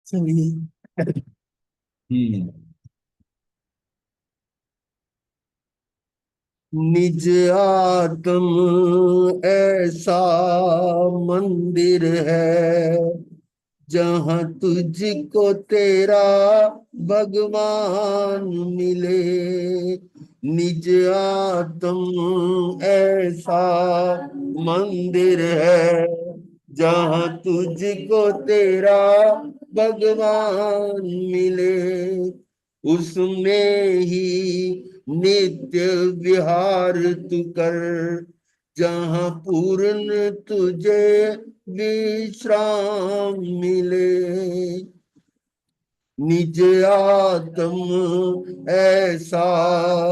चलिए। हम्म। निज आत्म ऐसा मंदिर है जहाँ तुझको तेरा भगवान मिले। निज आत्म ऐसा मंदिर है जहाँ तुझको तेरा भगवान मिले। उसमें ही नित्य विहार तू कर जहाँ पूर्ण तुझे विश्राम मिले। निज आत्म ऐसा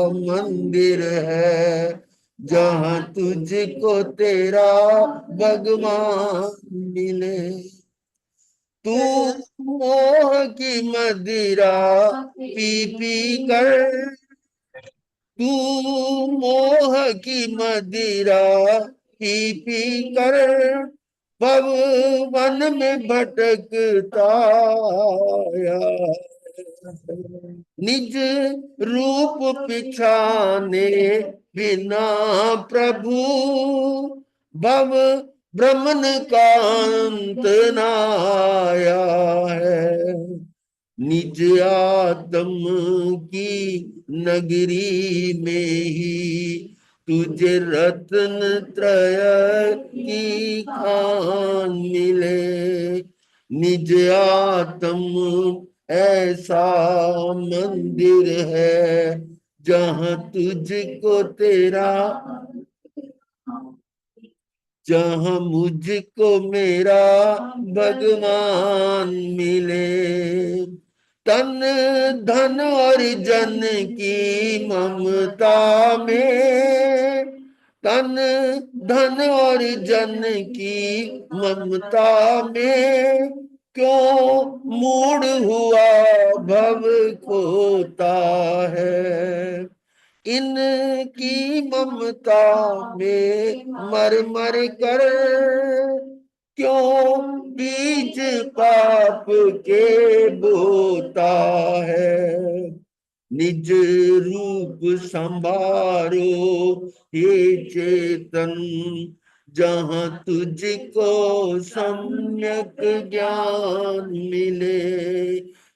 मंदिर है जहाँ तुझको तेरा भगवान मिले। तू मोह की मदिरा पी पी कर, तू मोह की मदिरा पी पी कर भव वन में भटकता आया। निज रूप पिछाने बिना प्रभु भव भ्रमण का अंत न आया है। निज आत्म की नगरी में ही तुझे रत्न त्रय की खान मिले। निज आत्म ऐसा मंदिर है जहाँ तुझको तेरा, जहाँ मुझको मेरा भगवान मिले। तन धन और जन की ममता में, तन धन और जन की ममता में क्यों मूड हुआ भव खोता है। इनकी ममता में मर मर कर क्यों बीज पाप के बोता है। निज रूप संभारो हे चेतन जहाँ तुझको सम्यक ज्ञान मिले।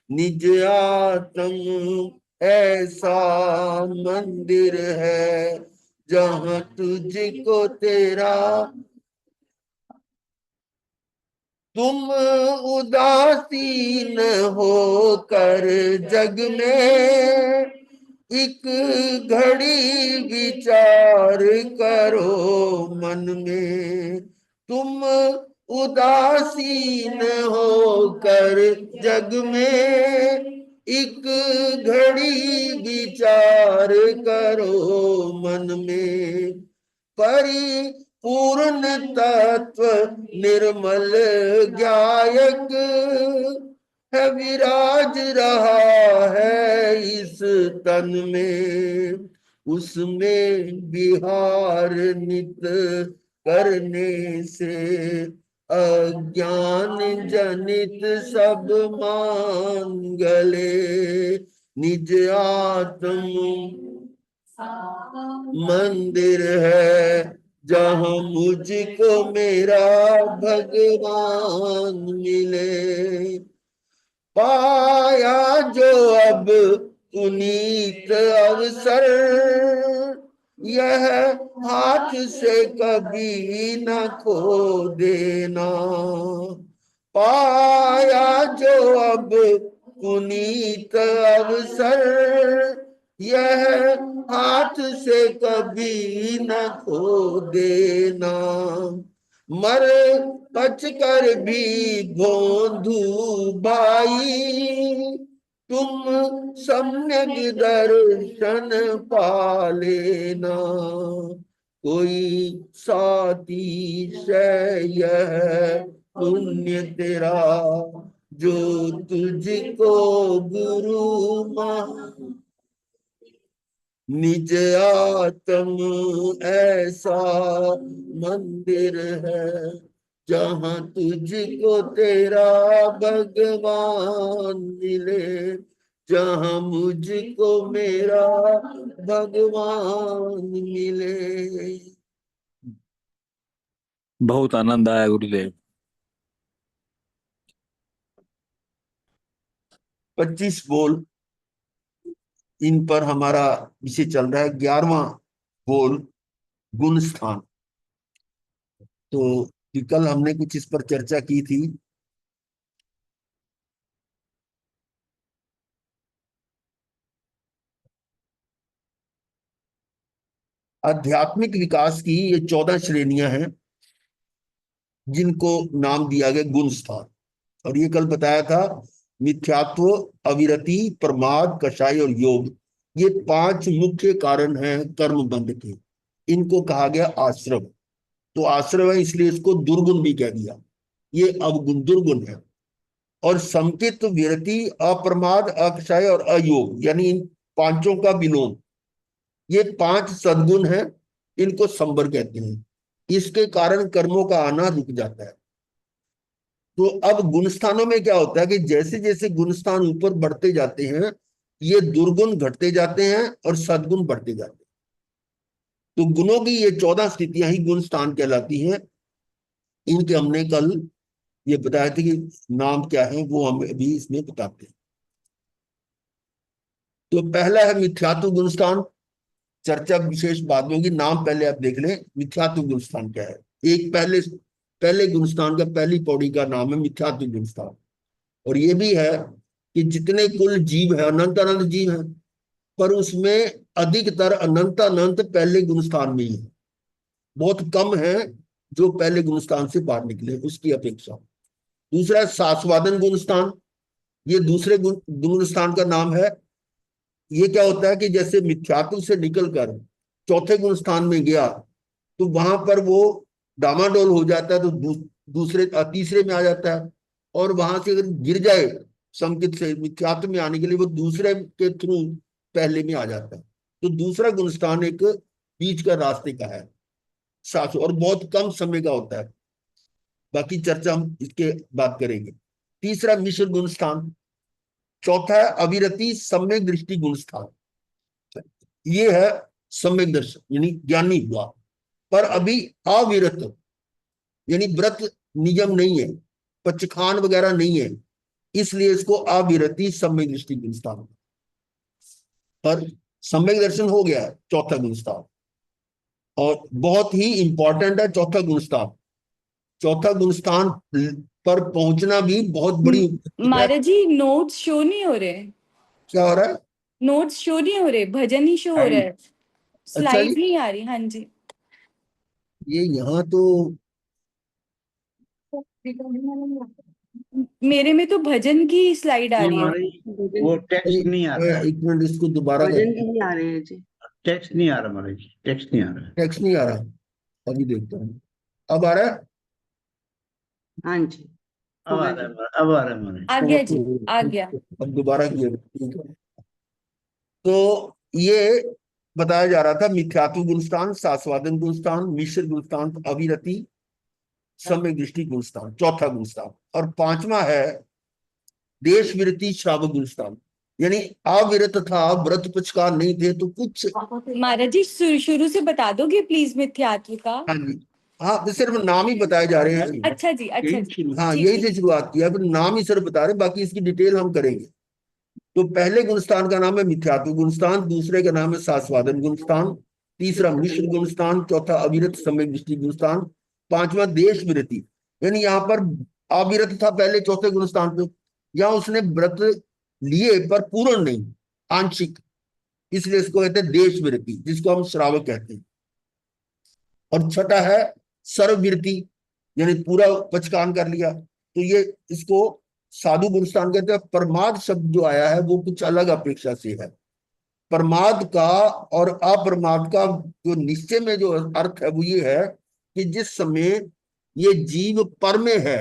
निज आत्म ऐसा मंदिर है जहाँ तुझको तेरा, तुम उदासीन होकर जग में एक घड़ी विचार करो मन में। तुम उदासीन होकर जग में एक घड़ी विचार करो मन में। परिपूर्ण तत्व निर्मल ज्ञायक है विराज रहा है इस तन में। उसमें विहार नित करने से अज्ञान जनित सब मान गले। निज आत्म मंदिर है जहाँ मुझको मेरा भगवान मिले। पाया जो अब पुनीत अवसर यह हाथ से कभी न खो देना। पाया जो अब पुनीत अवसर यह हाथ से कभी न खो देना। मर पच कर भी भोंदू भाई तुम सम्यक दर्शन पा लेना। कोई साथी यह पुण्य तेरा जो तुझको गुरु मान। निज आत्म ऐसा मंदिर है जहाँ तुझको तेरा भगवान मिले, जहाँ मुझको मेरा भगवान मिले। बहुत आनंद आया गुरुदेव। 25 बोल इन पर हमारा विषय चल रहा है। 11वां बोल गुण स्थान। तो कल हमने कुछ इस पर चर्चा की थी। आध्यात्मिक विकास की ये 14 श्रेणियां हैं जिनको नाम दिया गया गुण स्थान। और ये कल बताया था, मिथ्यात्व, अविरति, प्रमाद, कषाय और योग, ये 5 मुख्य कारण हैं कर्म बंध के। इनको कहा गया आश्रम। तो आश्रम है इसलिए इसको दुर्गुण भी कह दिया। ये अवगुण दुर्गुण है। और संकित, विरति, अप्रमाद, अक्षय और अयोग, यानी इन पांचों का विलोम, ये 5 सद्गुण हैं। इनको संवर कहते हैं। इसके कारण कर्मों का आना रुक जाता है। तो अब गुण स्थानों में क्या होता है कि जैसे जैसे गुण स्थान ऊपर बढ़ते जाते हैं, ये दुर्गुण घटते जाते हैं और सद्गुण बढ़ते जाते हैं। तो गुणों की ये 14 स्थितियां ही गुण स्थान कहलाती हैं। इनके हमने कल ये बताया था कि नाम क्या है, वो हम अभी इसमें बताते हैं। तो पहला है मिथ्यात्व गुण स्थान। चर्चा विशेष बाद में होगी, नाम पहले आप देख लें मिथ्यात्व गुण स्थान क्या है। एक पहले पहले गुण स्थान का पहली पौड़ी का नाम है मिथ्यात्व गुण स्थान। और ये भी है कि जितने कुल जीव है, अनंत अनंत जीव है, पर उसमें अधिकतर अनंत अनंत पहले गुण स्थान में ही है। बहुत कम है जो पहले गुण स्थान से बाहर निकले उसकी अपेक्षा। दूसरा सास्वादन गुण स्थान, ये दूसरे गुण स्थान का नाम है। ये क्या होता है कि जैसे मिथ्यात्व से निकलकर चौथे गुण स्थान में गया, तो वहां पर वो डामाडोल हो जाता है, तो दूसरे तीसरे में आ जाता है। और वहां से अगर गिर जाए संकित से मिथ्यात्व में आने के लिए, वो दूसरे के थ्रू पहले में आ जाता है। तो दूसरा गुण स्थान एक बीच का रास्ते का है, साथ, और बहुत कम समय का होता है। बाकी चर्चा हम इसके बात करेंगे। तीसरा मिश्र गुण स्थान। चौथा है अविरति सम्यक दृष्टि गुण स्थान। ये है सम्यक दर्शन, यानी ज्ञानी हुआ, पर अभी अविरत, यानी व्रत नियम नहीं है, पचखान वगैरह नहीं है, इसलिए इसको अविरति सम्यक दृष्टि गुण स्थान। पर सम्यक दर्शन हो गया है चौथा गुण स्थान। और बहुत ही इंपॉर्टेंट है चौथा गुण स्थान। चौथा गुण स्थान पर पहुंचना भी बहुत बड़ी है। महाराज जी नोट्स शो नहीं हो रहे। क्या हो रहा है? नोट्स शो नहीं हो रहे, भजन ही शो हो रहा है, अच्छा स्लाइड जी, नहीं आ रही। हाँ जी, ये यहाँ तो मेरे में तो भजन की स्लाइड आ रही है। हमारे वो टेक्स्ट नहीं आ रहा, एक मिनट इसको दोबारा कर। भजन नहीं आ रहे हैं जी, टेक्स्ट नहीं आ रहा हमारे जी, टेक्स्ट नहीं आ रहा है। टेक्स्ट नहीं आ रहा, अभी देखता हूँ। अब आ रहा है? हाँ जी, अब आ रहा है अब आ रहा है हमारे। आ गया जी, आ गया। अब दोबारा किया, ठीक है। तो ये बताया जा रहा था मिथ्यात्व गुणस्थान, सास्वादन गुणस्थान, मिश्र गुणस्थान, अविरति सम्यक दृष्टि गुणस्थान, चौथा गुणस्थान। और पांचवा है देश विरति श्रावक गुणस्थान, यानी अविरत था, व्रत पचकार नहीं थे, तो कुछ। महाराज जी शुरू से बता दोगे प्लीज मिथ्यात्व का। हाँ जी, हाँ, तो सिर्फ नाम ही बताए जा रहे हैं। अच्छा जी, अच्छा जी, हाँ, ठीक यही है। से शुरुआत किया, फिर नाम ही सिर्फ बता रहे, बाकी इसकी डिटेल हम करेंगे। तो पहले गुणस्थान का नाम है मिथ्यात्व गुणस्थान, दूसरे का नाम है सास्वादन गुणस्थान, तीसरा मिश्र गुणस्थान, चौथा अविरत सम्यक दृष्टि गुणस्थान, पांचवा देश विरति, यानी यहाँ पर अविरत था पहले चौथे गुणस्थान पे, यहाँ उसने व्रत लिए पर पूर्ण नहीं, आंशिक, इसलिए इसको कहते हैं देश विरति, जिसको हम श्रावक कहते हैं। और छठा है सर्वविरति, यानी पूरा पचकान कर लिया, तो ये इसको साधु गुणस्थान कहते हैं। प्रमाद शब्द जो आया है वो कुछ अलग अपेक्षा से है। प्रमाद का और अप्रमाद का जो निश्चय में जो अर्थ है वो ये है कि जिस समय ये जीव पर में है,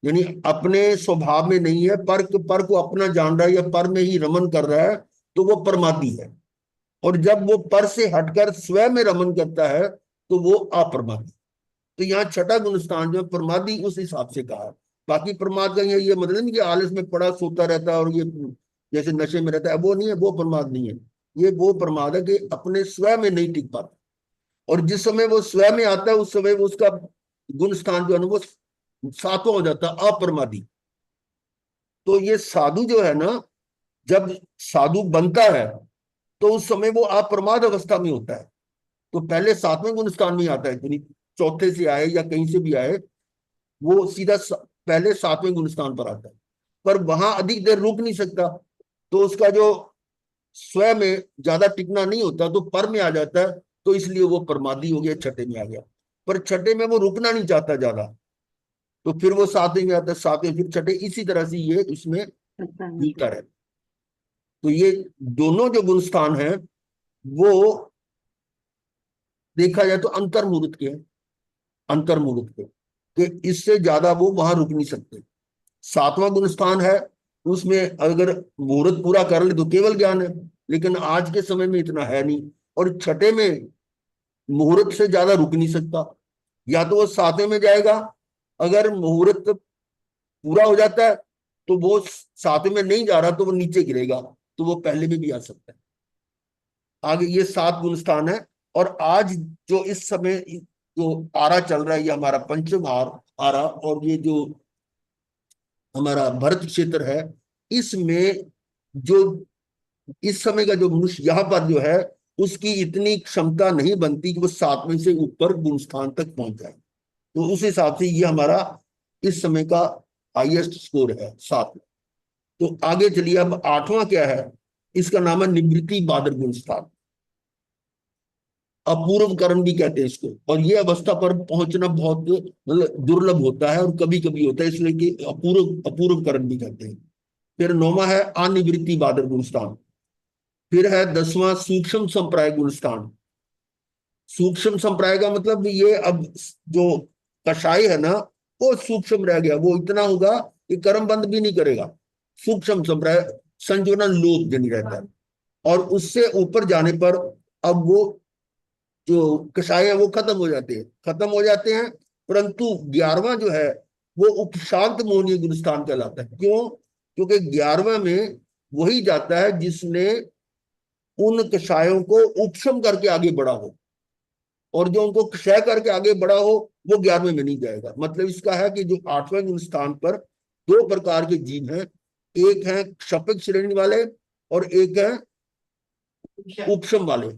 यानी अपने स्वभाव में नहीं है, पर को अपना जान रहा है या पर में ही रमन कर रहा है, तो वो प्रमादी है। और जब वो पर से हटकर स्वयं में रमन करता है तो वो अप्रमादी। तो यहाँ छठा गुणस्थान जो है प्रमादी उस हिसाब से कहा है। बाकी प्रमाद का ये मतलब नहीं कि आलस में पड़ा सोता रहता है और ये जैसे नशे में रहता है, वो नहीं है, वो प्रमाद नहीं है। ये वो प्रमाद है कि अपने स्वयं में नहीं टिक पाता, और जिस समय वो स्वयं में आता है उस समय वो उसका गुण स्थान जो है ना वो सातवां हो जाता है, अप्रमादी। तो ये साधु जो है ना, जब साधु बनता है तो उस समय वो अप्रमाद अवस्था में होता है। तो पहले सातवें गुण स्थान में आता है, यानी चौथे से आए या कहीं से भी आए, वो सीधा पहले सातवें गुण स्थान पर आता है, पर वहां अधिक देर रुक नहीं सकता, तो उसका जो स्वयं में ज्यादा टिकना नहीं होता, तो पर में आ जाता है, तो इसलिए वो प्रमादी हो गया, छठे में आ गया। पर छठे में वो रुकना नहीं चाहता ज्यादा, तो फिर वो सातवें में आता है, सातवें फिर छठे, इसी तरह से ये उसमें मिलता रहता। तो ये दोनों जो गुण स्थान है वो देखा जाए तो अंतर्मुहूर्त के हैं, अंतर्मुहूर्त के, कि इससे ज्यादा वो वहां रुक नहीं सकते। सातवां गुण स्थान है, उसमें अगर मुहूर्त पूरा कर ले तो केवल ज्ञान है, लेकिन आज के समय में इतना है नहीं। और छठे में मुहूर्त से ज्यादा रुक नहीं सकता, या तो वो सातवें में जाएगा, अगर मुहूर्त पूरा हो जाता है तो वो सातवें में नहीं जा रहा तो वो नीचे गिरेगा, तो वो पहले में भी आ सकता है। आगे ये सात गुण स्थान है। और आज जो इस समय जो आरा चल रहा है, ये हमारा पंचम आरा, और ये जो हमारा भरत क्षेत्र है, इसमें जो इस समय का जो मनुष्य यहाँ पर जो है, उसकी इतनी क्षमता नहीं बनती कि वो सातवें से ऊपर गुण स्थान तक पहुंच जाए। तो उस हिसाब से ये हमारा इस समय का हाईएस्ट स्कोर है, 7। तो आगे चलिए, अब 8वां क्या है, इसका नाम है निवृत्ति बादर गुण स्थान, अपूर्व करण भी कहते हैं इसको। और ये अवस्था पर पहुंचना बहुत मतलब दुर्लभ होता है, और कभी कभी होता है, इसलिए कि अपूर्व अपूर्व करण भी कहते हैं। फिर 9वां है अनिवृत्ति बादर गुण स्थान। फिर है 10वां सूक्ष्म संप्राय गुण स्थान। सूक्ष्म संप्राय का मतलब ये, अब जो कषाय है ना, वो सूक्ष्म रह गया, वो इतना होगा कि कर्म बंद भी नहीं करेगा। सूक्ष्म संप्राय संजोना लोभ जनी रहता है, और उससे ऊपर जाने पर अब वो जो कषाय है वो खत्म हो जाते हैं, खत्म हो जाते हैं। परंतु 11वां जो है वो उपशांत मोहनीय गुण स्थान कहलाता है। क्यों? क्योंकि 11वां में वही जाता है जिसने उन कषायों को उपशम करके आगे बढ़ा हो, और जो उनको क्षय करके आगे बढ़ा हो वो 11वें में नहीं जाएगा। मतलब इसका है कि जो 8वें गुण स्थान पर दो प्रकार के जीव हैं, एक है क्षपिक श्रेणी वाले और एक है उपशम वाले।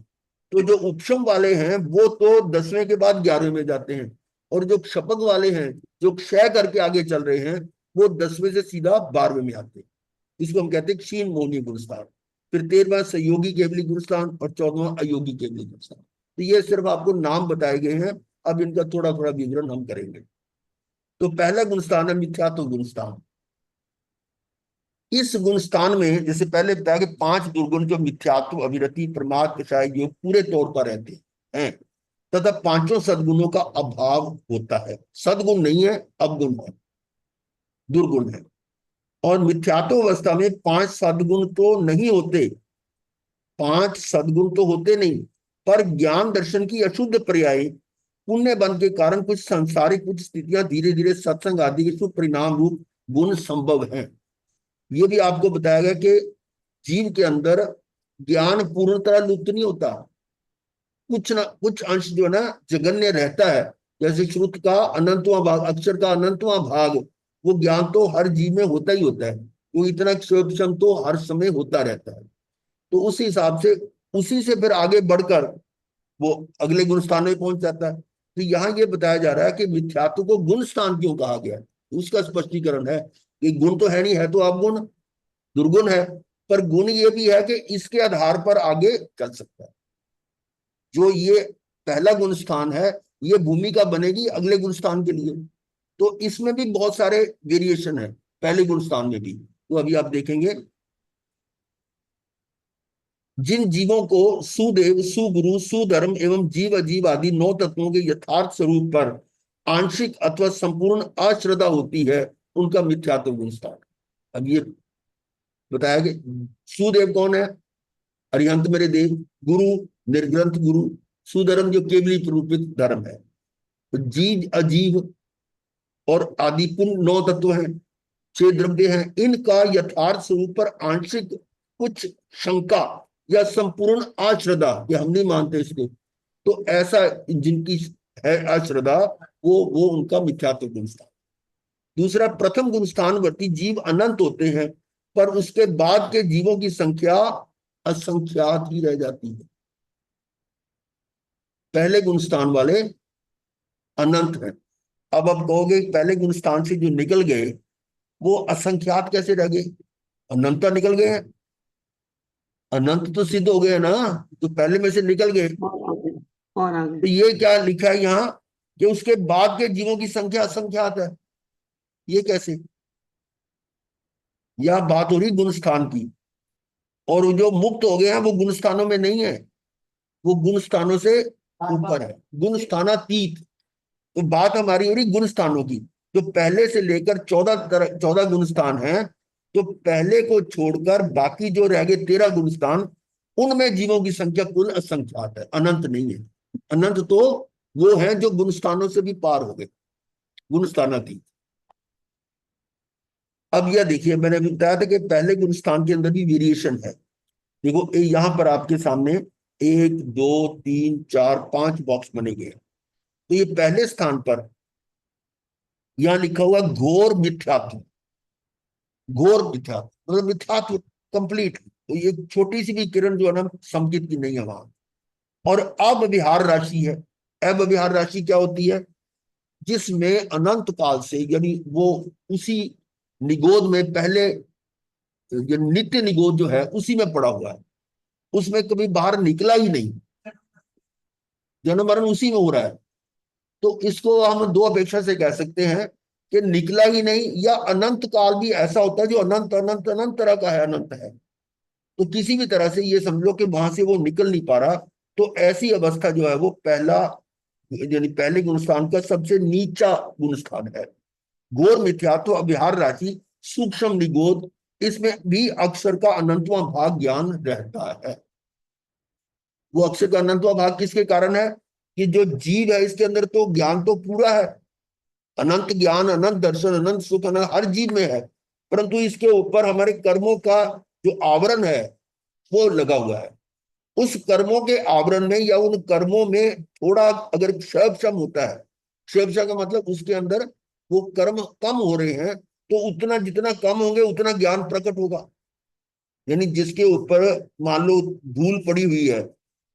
तो जो उपशम वाले हैं वो तो 10वें के बाद 11वें में जाते हैं, और जो क्षपक वाले हैं जो क्षय करके आगे चल रहे हैं वो 10वें से सीधा 12वें में आते हैं। इसको हम कहते हैं क्षीण मोहनीय गुण स्थान। फिर 13वां सहयोगी केवली गुण स्थान, और 14वां अयोगी केवली गुण स्थान। तो ये सिर्फ आपको नाम बताए गए हैं, अब इनका थोड़ा थोड़ा विवरण हम करेंगे। तो पहला गुण स्थान है मिथ्यात्व गुण स्थान। इस गुण स्थान में जैसे पहले बताया कि 5 दुर्गुण जो मिथ्यात्व, अविरति, प्रमाद, कषाय योग पूरे तौर पर रहते हैं, तथा 5 सद्गुणों का अभाव होता है। सद्गुण नहीं है, अवगुण है, दुर्गुण है। और मिथ्यात्व अवस्था में 5 सद्गुण तो नहीं होते, 5 सद्गुण तो होते नहीं, पर ज्ञान दर्शन की अशुद्ध पर्याय पुण्य बल के कारण कुछ सांसारिक कुछ स्थितियां धीरे धीरे सत्संग आदि के शुभ परिणाम रूप गुण संभव हैं। ये भी आपको बताया गया कि जीव के अंदर ज्ञान पूर्णतः लुप्त नहीं होता, कुछ ना कुछ अंश जो है ना जगन्य रहता है। जैसे श्रुत का अनंतवां भाग, अक्षर का अनंतवां भाग, वो ज्ञान तो हर जीव में होता ही होता है, वो इतना क्षम तो हर समय होता रहता है। तो उस हिसाब से उसी से फिर आगे बढ़कर वो अगले गुण स्थान में पहुंच जाता है। तो यहाँ ये बताया जा रहा है कि मिथ्यात्व को गुण स्थान क्यों कहा गया है, उसका स्पष्टीकरण है कि गुण तो है नहीं, है तो अवगुण, दुर्गुण है, पर गुण ये भी है कि इसके आधार पर आगे चल सकता है। जो ये पहला गुण स्थान है, ये भूमिका बनेगी अगले गुण स्थान के लिए। तो इसमें भी बहुत सारे वेरिएशन है पहले गुण स्थान में भी, तो अभी आप देखेंगे। जिन जीवों को सुदेव, सुगुरु, सुधर्म एवं जीव अजीव आदि 9 तत्वों के यथार्थ स्वरूप पर आंशिक अथवा संपूर्ण अश्रद्धा होती है, उनका मिथ्यात्व गुण स्थान। अब ये बताया कि सुदेव कौन है? अरिहंत मेरे देव। गुरु निर्ग्रंथ गुरु। सुधर्म जो केवली प्ररूपित धर्म है। जीव, अजीव और आदि पुण्य 9 तत्व हैं, 6 द्रव्य हैं। इनका यथार्थ स्वरूप पर आंशिक कुछ शंका या संपूर्ण अश्रद्धा, ये हम नहीं मानते इसको, तो ऐसा जिनकी है अश्रद्धा, वो उनका मिथ्यात्व गुण स्थान। दूसरा, प्रथम गुण स्थानवर्ती जीव अनंत होते हैं, पर उसके बाद के जीवों की संख्या असंख्यात ही रह जाती है। पहले गुण स्थान वाले अनंत हैं। अब आप कहोगे पहले गुण स्थान से जो निकल गए वो असंख्यात कैसे रह गए? अनंत निकल गए हैं, अनंत तो सिद्ध हो गए ना, तो पहले में से निकल गए। और आगे तो ये क्या लिखा है यहाँ कि उसके बाद के जीवों की संख्या असंख्यात है? ये कैसे? यह बात हो रही गुण स्थान की, और जो मुक्त हो गए हैं वो गुण स्थानों में नहीं है, वो गुण स्थानों से ऊपर है, गुण स्थानातीत। तो बात हमारी हो रही गुण स्थानों की। तो पहले से लेकर 14 गुण स्थान हैं, तो पहले को छोड़कर बाकी जो रह गए 13 गुण स्थान, उनमें जीवों की संख्या कुल असंख्यात है, अनंत नहीं है। अनंत तो वो है जो गुण स्थानों से भी पार हो गए, गुण स्थानातीत। अब यह देखिए, मैंने अभी बताया था कि पहले गुण स्थान के अंदर भी वेरिएशन है। देखो यहां पर आपके सामने 1 2 3 4 5 बॉक्स बने गए। तो ये पहले स्थान पर यहां लिखा हुआ घोर मिथ्यात्व, घोर मिथ्यात्व मतलब मिथ्यात्व कंप्लीट। तो ये छोटी सी भी किरण जो है ना संकित की नहीं है वहां। और अव्यवहार राशि है। अव्यवहार राशि क्या होती है? जिसमें अनंत काल से, यानी वो उसी निगोद में पहले, ये नित्य निगोद जो है उसी में पड़ा हुआ है, उसमें कभी बाहर निकला ही नहीं, जन्म मरण उसी में हो रहा है। तो इसको हम दो अपेक्षा से कह सकते हैं कि निकला ही नहीं, या अनंत काल भी ऐसा होता है जो अनंत अनंत अनंत तरह का है, अनंत है। तो किसी भी तरह से ये समझ लो कि वहां से वो निकल नहीं पा रहा। तो ऐसी अवस्था जो है वो पहला, यानी पहले गुण स्थान का सबसे नीचा गुण स्थान है। घोर मिथ्यात्व अव्यवहार राशि सूक्ष्म निगोद, इसमें भी अक्षर का अनंतवां भाग ज्ञान रहता है। वो अक्षर का अनंतवां भाग किसके कारण है? कि जो जीव है इसके अंदर तो ज्ञान तो पूरा है, अनंत ज्ञान, अनंत दर्शन, अनंत सुख, अनंत हर जीव में है, परंतु इसके ऊपर हमारे कर्मों का जो आवरण है वो लगा हुआ है। उस कर्मों के आवरण में या उन कर्मों में थोड़ा अगर क्षय होता है, क्षय का मतलब उसके अंदर वो कर्म कम हो रहे हैं, तो उतना जितना कम होंगे उतना ज्ञान प्रकट होगा। यानी जिसके ऊपर मान लो धूल पड़ी हुई है,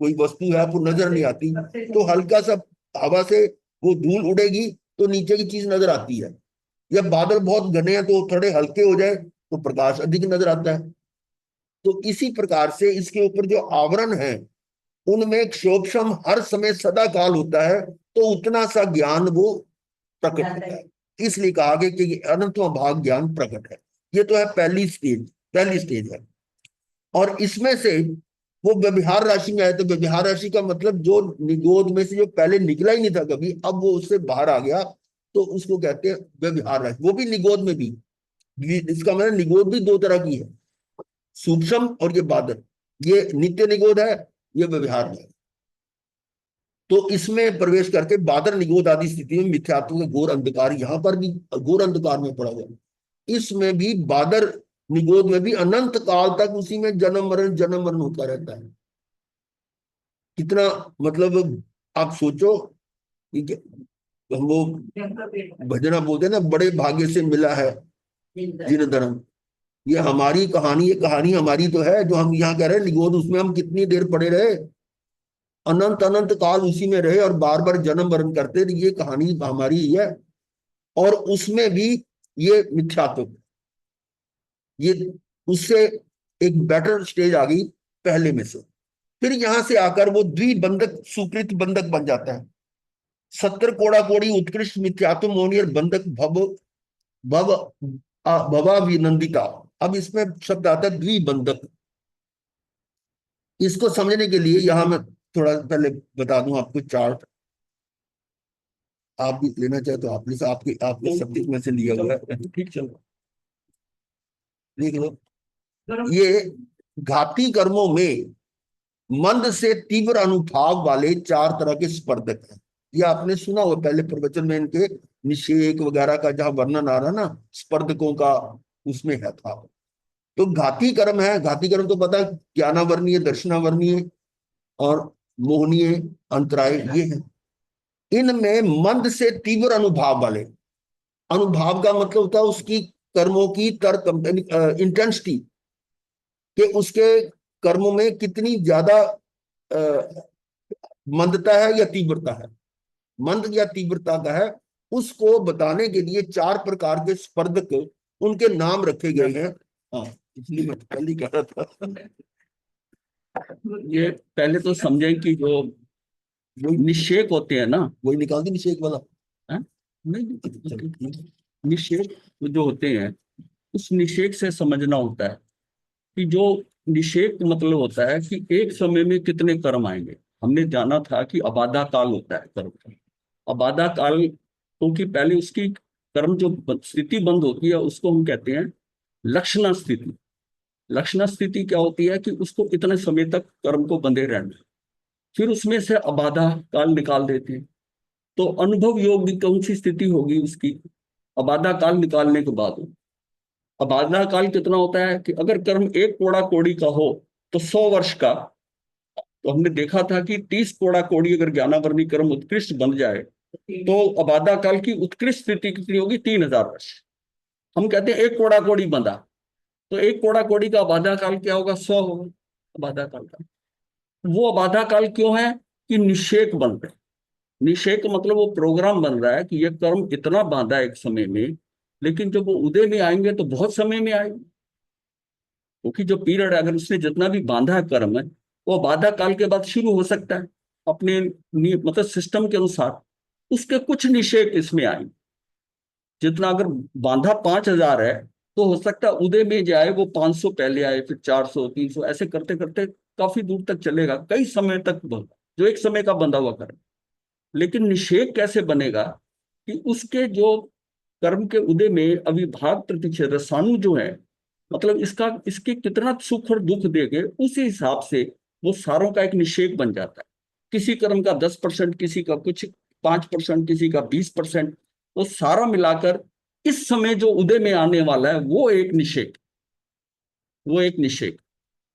कोई वस्तु है आपको नजर नहीं आती, तो हल्का सा हवा से वो धूल उड़ेगी तो नीचे की चीज नजर आती है। या बादल बहुत घने हैं तो थोड़े हल्के हो जाए तो प्रकाश अधिक नजर आता है। तो इसी प्रकार से इसके ऊपर जो आवरण है उनमें क्षोभम हर समय सदा काल होता है, तो उतना सा ज्ञान वो प्रकट होता है। इसलिए कहा गया कि अनंतवां भाग ज्ञान प्रकट है। ये तो है पहली स्टेज है। और इसमें से वो व्यवहार राशि में आए, तो व्यवहार राशि का मतलब जो निगोद में से जो पहले निकला ही नहीं था कभी, अब वो उससे बाहर आ गया, तो उसको कहते हैं व्यवहार राशि। वो भी निगोद में भी, इसका मतलब निगोद भी दो तरह की है, सूक्ष्म और ये बादल। ये नित्य निगोद है, ये व्यवहार है। तो इसमें प्रवेश करके बादल निगोद आदि स्थिति में मिथ्यात्व का घोर अंधकार, यहां पर भी घोर अंधकार में पड़ा हुआ है। इसमें भी बादल निगोद में भी अनंत काल तक उसी में जन्म मरण होता रहता है। कितना मतलब आप सोचो कि हम वो भजना बोलते हैं ना, बड़े भाग्य से मिला है जिन धर्म। ये हमारी कहानी, ये कहानी हमारी तो है जो हम यहाँ कह रहे हैं निगोद, उसमें हम कितनी देर पड़े रहे, अनंत अनंत काल उसी में रहे और बार बार जन्म मरण करते, ये कहानी हमारी ही है। और उसमें भी ये मिथ्यात्व, ये उससे एक बेटर स्टेज आ गई पहले में से। फिर यहां से आकर वो द्विबंधक सुकृत बंधक बन जाता है। 70 कोड़ा कोड़ी उत्कृष्ट मिथ्यात्व मोहनीय बंधक भव भव भवा विनंदिता। अब इसमें शब्द आता है द्विबंधक। इसको समझने के लिए यहां मैं थोड़ा पहले बता दूं आपको चार्ट। आप भी लेना चाहे तो आप ले, आपके सब्जेक्ट में से लिया हुआ है, ठीक चलो देख लो। ये घाती कर्मों में मंद से तीव्र अनुभाव वाले 4 तरह के स्पर्धक हैं। ये आपने सुना होगा पहले प्रवचन में इनके निषेक वगैरह का जहां वर्णन आ रहा है ना, स्पर्धकों का, उसमें है था। तो घाती कर्म है, घाती कर्म तो पता है, ज्ञानावर्णीय, दर्शनावर्णीय और मोहनीय, अंतराय, ये है। इनमें मंद से तीव्र अनुभाव वाले, अनुभाव का मतलब होता है उसकी कर्मों की तर्क इंटेंसिटी, कि उसके कर्मों में कितनी ज्यादा मंदता है या तीव्रता है, मंद या तीव्रता का है। उसको बताने के लिए चार प्रकार के स्पर्धक, उनके नाम रखे गए हैं। हाँ, इसलिए मैं पहले ही कह रहा था। ये पहले तो समझें कि जो निषेक होते हैं ना, वही निकाल दी निषेक वाला। हैं? नहीं, निषेक जो होते हैं, उस निषेक से समझना होता है कि जो निषेक मतलब होता है कि एक समय में कितने कर्म आएंगे। हमने जाना था कि अबाधा काल होता है कर्म का। अबाधा काल क्योंकि पहले उसकी कर्म जो स्थिति बंद होती है उसको हम कहते हैं लक्षणा स्थिति। लक्षणा स्थिति क्या होती है कि उसको इतने समय तक कर्म को बंधे रहना, फिर उसमें से अबाधा काल निकाल देते हैं। तो अनुभव योग की कौन सी स्थिति होगी उसकी अबाधा काल निकालने के बाद। अबाधा काल कितना होता है कि अगर कर्म एक कोड़ा कोड़ी का हो तो 100 वर्ष का। तो हमने देखा था कि 30 कोड़ा कोड़ी अगर ज्ञानावर्णी कर्म उत्कृष्ट बन जाए तो अबाधा काल की उत्कृष्ट स्थिति कितनी होगी, 3000 वर्ष। हम कहते हैं एक कोड़ा कोड़ी बंधा, तो एक कोड़ा कोड़ी का अबाधा काल क्या होगा, 100 होगा अबाधा काल का। वो अबाधा काल क्यों है कि निषेक बन रहे। निषेक मतलब वो प्रोग्राम बन रहा है कि ये कर्म इतना बांधा एक समय में, लेकिन जब वो उदय में आएंगे तो बहुत समय में आएंगे। क्योंकि जो पीरियड अगर उसने जितना भी बांधा है कर्म है, वो बाधा काल के बाद शुरू हो सकता है अपने मतलब सिस्टम के अनुसार। उसके कुछ निषेक इसमें आए। जितना अगर बांधा 5000 है तो हो सकता है उदय में जाए वो 500 पहले आए, फिर 400, 300, ऐसे करते करते काफी दूर तक चलेगा, कई समय तक बंधा, जो एक समय का बंधा हुआ कर्म। लेकिन निषेक कैसे बनेगा कि उसके जो कर्म के उदय में अविभाग प्रतिच्छेद रसाणु जो है, मतलब इसका इसके कितना सुख और दुख देंगे, उसी हिसाब से वो सारों का एक निषेक बन जाता है। किसी कर्म का 10%, किसी का कुछ 5%, किसी का 20%, वो सारा मिलाकर इस समय जो उदय में आने वाला है वो एक निषेक, वो एक निषेक।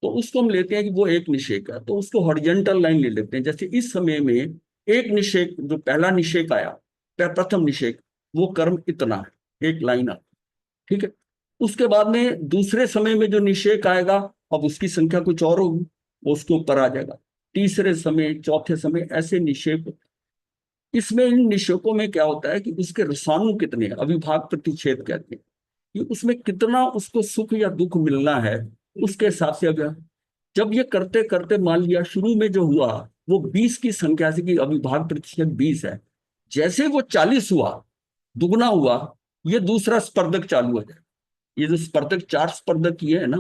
तो उसको हम लेते हैं कि वो एक निषेक है, तो उसको हॉरिजॉन्टल लाइन ले लेते हैं। जैसे इस समय में एक निषेक, जो पहला निषेक आया, प्रथम निषेक, वो कर्म इतना है, एक लाइन आती, ठीक है। उसके बाद में दूसरे समय में जो निषेक आएगा, अब उसकी संख्या कुछ और होगी, वो उसके ऊपर आ जाएगा। तीसरे समय, चौथे समय, ऐसे निषेक। इसमें इन निषेकों में क्या होता है कि उसके रसाणु कितने हैं, अविभाग प्रतिच्छेद कहते हैं, कि उसमें कितना उसको सुख या दुख मिलना है, उसके हिसाब से। अब जब ये करते करते मान लिया शुरू में जो हुआ वो 20 की संख्या से, कि अविभाग प्रतिशत 20 है, जैसे वो 40 हुआ, दुगना हुआ, ये दूसरा स्पर्धक चालू हो जाए। ये जो स्पर्धक, 4 स्पर्धक ये है ना,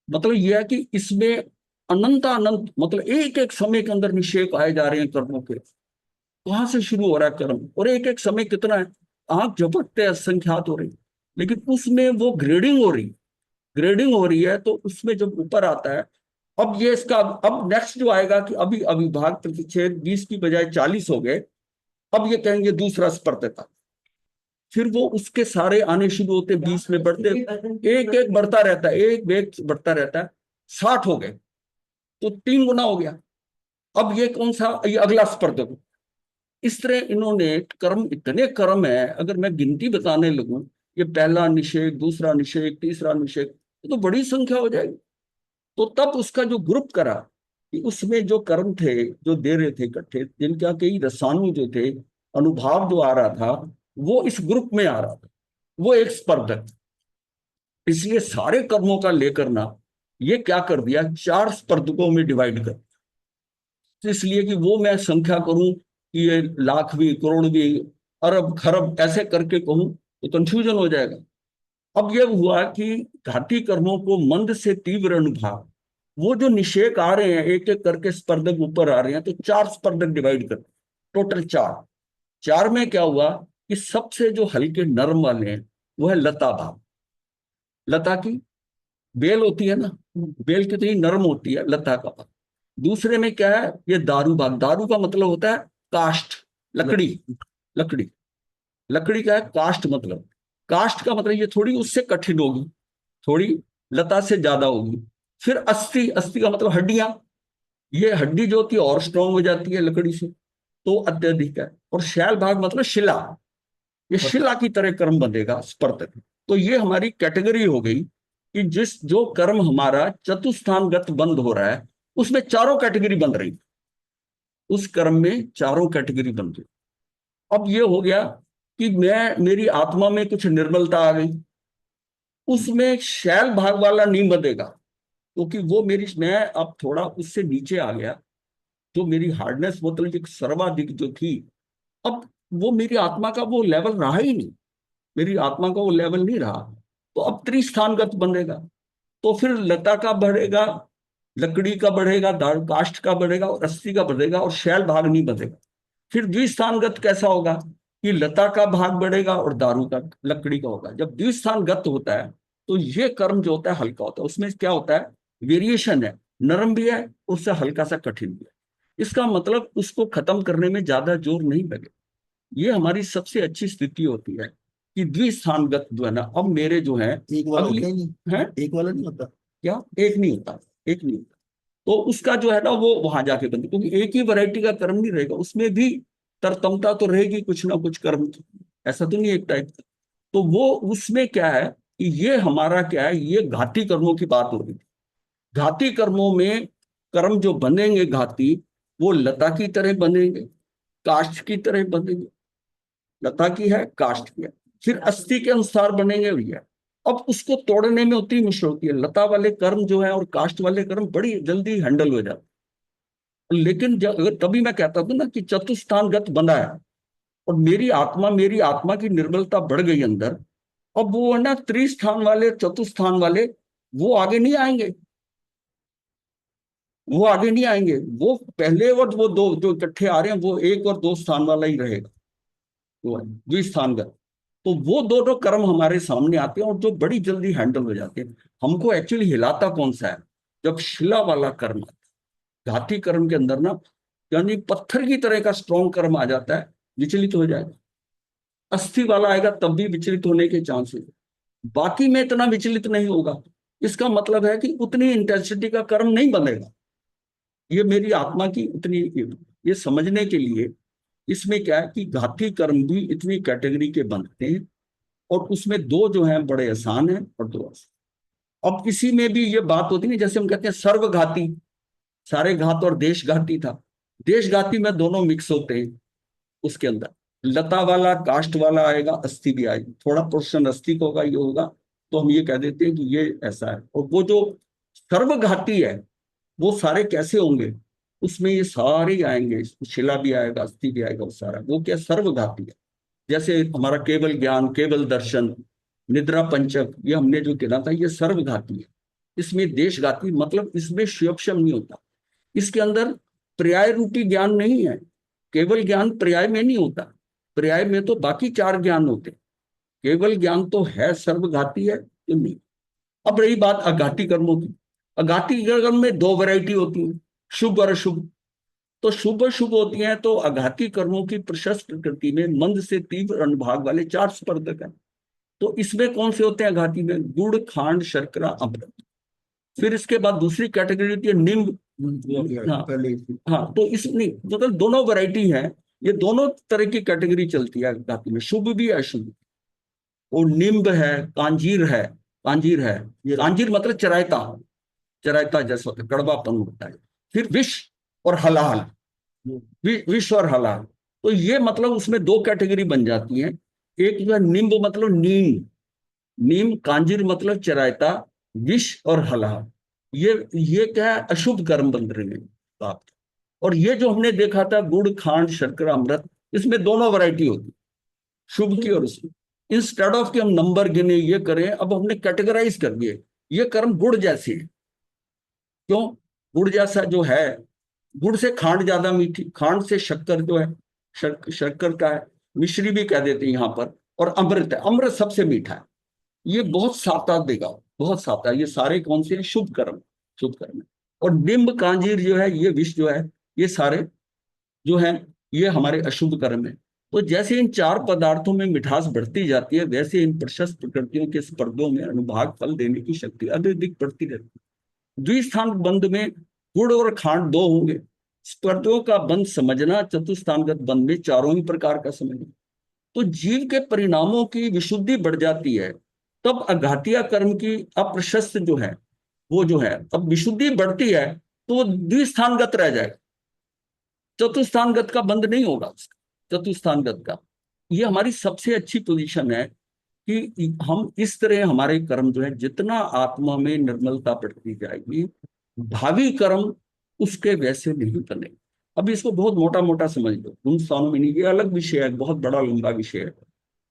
मतलब ये है कि इसमें अनंत अनंत, मतलब एक एक समय के अंदर निषेक आए जा रहे हैं कर्मों के। कहां से शुरू हो रहा है कर्म, और एक एक समय कितना है, आंख झपकते असंख्यात हो रही, लेकिन उसमें वो ग्रेडिंग हो रही, ग्रेडिंग हो रही है। तो उसमें जब ऊपर आता है, अब ये इसका, अब नेक्स्ट जो आएगा कि अभी अविभाग प्रतिच्छेद 20 की बजाय 40 हो गए, अब ये कहेंगे दूसरा स्पर्धता। फिर वो उसके सारे आने शुरू होते, 20 में बढ़ते, एक एक बढ़ता रहता है, एक एक बढ़ता रहता है, 60 हो गए तो 3 गुना हो गया। अब ये कौन सा, ये अगला स्पर्धक। इस तरह इन्होंने कर्म, इतने कर्म है, अगर मैं गिनती बताने लगूं, ये पहला निषेक, दूसरा निषेक, तीसरा निषेक, तो बड़ी संख्या हो जाएगी। तो तब उसका जो ग्रुप करा कि उसमें जो कर्म थे जो दे रहे थे इकट्ठे, जिनका कई रसाणु जो थे, अनुभाव जो आ रहा था, वो इस ग्रुप में आ रहा था, वो एक स्पर्धक। इसलिए सारे कर्मों का लेकर ना, ये क्या कर दिया, 4 स्पर्धकों में डिवाइड कर। इसलिए कि वो मैं संख्या करूं कि ये लाख भी, करोड़ भी, अरब खरब ऐसे करके कहूं तो कंफ्यूजन हो जाएगा। अब यह हुआ कि घाती कर्मों को मंद से तीव्र अनुभाव, वो जो निषेक आ रहे हैं एक एक करके स्पर्धक ऊपर आ रहे हैं, तो 4 स्पर्धक डिवाइड कर, टोटल 4। 4 में क्या हुआ कि सबसे जो हल्के नरम वाले हैं वो है लता भाव। लता की बेल होती है ना, बेल कितनी नरम होती है, लता का भाग। दूसरे में क्या है, ये दारू भाग। दारू का मतलब होता है काष्ठ, लकड़ी, लकड़ी, लकड़ी का है काष्ठ, मतलब काष्ठ का मतलब ये थोड़ी उससे कठिन होगी, थोड़ी लता से ज्यादा होगी। फिर अस्थि, अस्थि का मतलब हड्डियां, ये हड्डी जो होती है और स्ट्रांग हो जाती है लकड़ी से, तो अत्यधिक है। और शैल भाग मतलब शिला, ये शिला की तरह कर्म बनेगा स्पर्तक। तो ये हमारी कैटेगरी हो गई कि जिस जो कर्म हमारा चतुस्थानगत बंद हो रहा है उसमें चारों कैटेगरी बन रही, उस कर्म में चारों कैटेगरी बन रही। अब ये हो गया कि मेरी आत्मा में कुछ निर्मलता आ गई, उसमें शैल भाग वाला नहीं बनेगा, क्योंकि वो मेरी, मैं अब थोड़ा उससे नीचे आ गया। जो मेरी हार्डनेस मतलब एक सर्वाधिक जो थी, अब वो मेरी आत्मा का वो लेवल रहा ही नहीं, मेरी आत्मा का वो लेवल नहीं रहा। तो अब त्रिस्थानगत बनेगा, तो फिर लता का बढ़ेगा, लकड़ी का बढ़ेगा, काष्ठ का बढ़ेगा और अस्थि का बढ़ेगा, और शैल भाग नहीं बढ़ेगा। फिर द्विस्थानगत कैसा होगा कि लता का भाग बढ़ेगा और दारू का, लकड़ी का होगा। जब द्विस्थानगत होता है तो ये कर्म जो होता है हल्का होता है, उसमें क्या होता है, वेरिएशन है, नरम भी है, उससे हल्का सा कठिन भी है। इसका मतलब उसको खत्म करने में ज्यादा जोर नहीं लगे। ये हमारी सबसे अच्छी स्थिति होती है कि द्विस्थानगत जो है ना, अब मेरे जो है एक वाला अगली होता ही नहीं, है एक वाला नहीं होता। क्या, एक नहीं होता, एक नहीं होता। तो उसका जो है ना वो वहां जाके बनती, क्योंकि एक ही वैरायटी का कर्म नहीं रहेगा, उसमें भी तरतमता तो रहेगी, कुछ ना कुछ कर्म की। ऐसा तो नहीं एक टाइप का। तो वो उसमें क्या है कि ये हमारा क्या है, ये घाती कर्मों की बात हो रही थी। घाती कर्मों में कर्म जो बनेंगे घाती, वो लता की तरह बनेंगे, काष्ठ की तरह बनेंगे। लता की है, काष्ठ की है, फिर अस्थि के अनुसार बनेंगे भैया। अब उसको तोड़ने में उतनी मुश्किल होती है। लता वाले कर्म जो है और काष्ठ वाले कर्म बड़ी जल्दी हैंडल हो जाते हैं। लेकिन अगर तभी मैं कहता था ना कि चतुस्थानगत बना है और मेरी आत्मा की निर्मलता बढ़ गई अंदर। अब वो है ना त्रिस्थान वाले, चतुस्थान वाले, वो आगे नहीं आएंगे, वो आगे नहीं आएंगे। वो पहले और वो दो जो इकट्ठे आ रहे हैं, वो एक और दो स्थान वाला ही रहेगा, वो है द्विस्थानगत। तो वो दोनों कर्म हमारे सामने आते हैं और जो बड़ी जल्दी हैंडल हो जाते हैं। हमको एक्चुअली हिलाता कौन सा है, जब शिला वाला कर्म आता है। घाती कर्म के अंदर ना, यानी पत्थर की तरह का स्ट्रॉन्ग कर्म आ जाता है, विचलित हो जाएगा। अस्थि वाला आएगा तब भी विचलित होने के चांस है, बाकी में इतना विचलित नहीं होगा। इसका मतलब है कि उतनी इंटेंसिटी का कर्म नहीं बनेगा। ये मेरी आत्मा की उतनी, ये समझने के लिए इसमें क्या है कि घाती कर्म भी इतनी कैटेगरी के बनते हैं, और उसमें दो जो हैं बड़े आसान हैं और दो आसान। अब इसी में भी ये बात होती है, जैसे हम कहते हैं सर्वघाती, सारे घात और देशघाती था। देशघाती में दोनों मिक्स होते हैं, उसके अंदर लता वाला काष्ठ वाला आएगा, अस्थि भी आएगी, थोड़ा पोर्शन अस्थि का होगा, ये होगा। तो हम ये कह देते हैं कि ये ऐसा है। और वो जो सर्वघाती है वो सारे कैसे होंगे, उसमें ये सारे आएंगे, शिला भी आएगा, अस्थि भी आएगा, वो सारा वो क्या सर्वघाती है। जैसे हमारा केवल ज्ञान, केवल दर्शन, निद्रा पंचक, ये हमने जो कहना था, ये सर्वघाती है। इसमें देशघाती मतलब इसमें शिवक्षम नहीं होता, इसके अंदर पर्याय रूपी ज्ञान नहीं है। केवल ज्ञान पर्याय में नहीं होता, पर्याय में तो बाकी चार ज्ञान होते। केवल ज्ञान तो है, सर्वघाती है तो नहीं। अब रही बात अघाती कर्मों की। अघाती कर्म में दो वैरायटी होती है, शुभ और अशुभ। तो शुभ शुभ होती हैं, तो अघाती कर्मों की प्रशस्त प्रकृति में मंद से तीव्र अनुभाग वाले चार स्पर्धक हैं। तो इसमें कौन से होते हैं अघाती में, गुड़, खांड, शर्करा, अमृत। फिर इसके बाद दूसरी कैटेगरी होती है निम्ब। हाँ, पहले हाँ, तो इसमें मतलब दोनों वैरायटी है, ये दोनों तरह की कैटेगरी चलती है अघाती में, शुभ भी अशुभ। और निम्ब है, कांजीर है, कांजीर है, कांजीर मतलब चरायता, चरायता जैसा होता है, कड़वापन होता है। फिर विष और हलाहल, विष और हलाहल। तो ये मतलब उसमें दो कैटेगरी बन जाती हैं। एक जो है निम्ब मतलब नीम, नीम, कांजीर मतलब चरायता, विष और हलाहल। ये क्या है, अशुभ कर्म बन रहे हैं आप। और ये जो हमने देखा था गुड़, खांड, शर्करा, अमृत, इसमें दोनों वैरायटी होती, शुभ की और उसकी। इंस्टेड ऑफ कि हम नंबर गिने ये करें, अब हमने कैटेगराइज कर दिए, ये कर्म गुड़ जैसे है। क्यों, गुड़ जैसा जो है, गुड़ से खांड ज्यादा मीठी, खांड से शक्कर जो है, शक्कर का है, मिश्री भी कह देते हैं यहाँ पर। और अमृत है, अमृत सबसे मीठा है, ये बहुत साता देगा, बहुत साता है। ये सारे कौन से हैं, शुभ कर्म, शुभ कर्म है। और निम्ब, कांजीर जो है, ये विष जो है, ये सारे जो है ये हमारे अशुभ कर्म है। तो जैसे इन चार पदार्थों में मिठास बढ़ती जाती है, वैसे इन प्रशस्त प्रकृतियों के स्पर्धों में अनुभाग फल देने की शक्ति अधिक बढ़ती रहती है। द्विस्थान बंध में गुड़ और खांड दो होंगे, स्पर्धों का बंध समझना, चतुस्थानगत बंध में चारों ही प्रकार का समझना। तो जीव के परिणामों की विशुद्धि बढ़ जाती है, तब अघातिया कर्म की अप्रशस्त जो है वो जो है, अब विशुद्धि बढ़ती है तो वो द्विस्थानगत रह जाएगा, चतुस्थानगत का बंद नहीं होगा उसका, चतुस्थानगत का। ये हमारी सबसे अच्छी पोजीशन है कि हम इस तरह हमारे कर्म जो है, जितना आत्मा में निर्मलता बढ़ती जाएगी, भावी कर्म उसके वैसे नहीं बने। अब इसको बहुत मोटा मोटा समझ लो, गुण स्थानों में नहीं, ये अलग विषय है, बहुत बड़ा लंबा विषय है।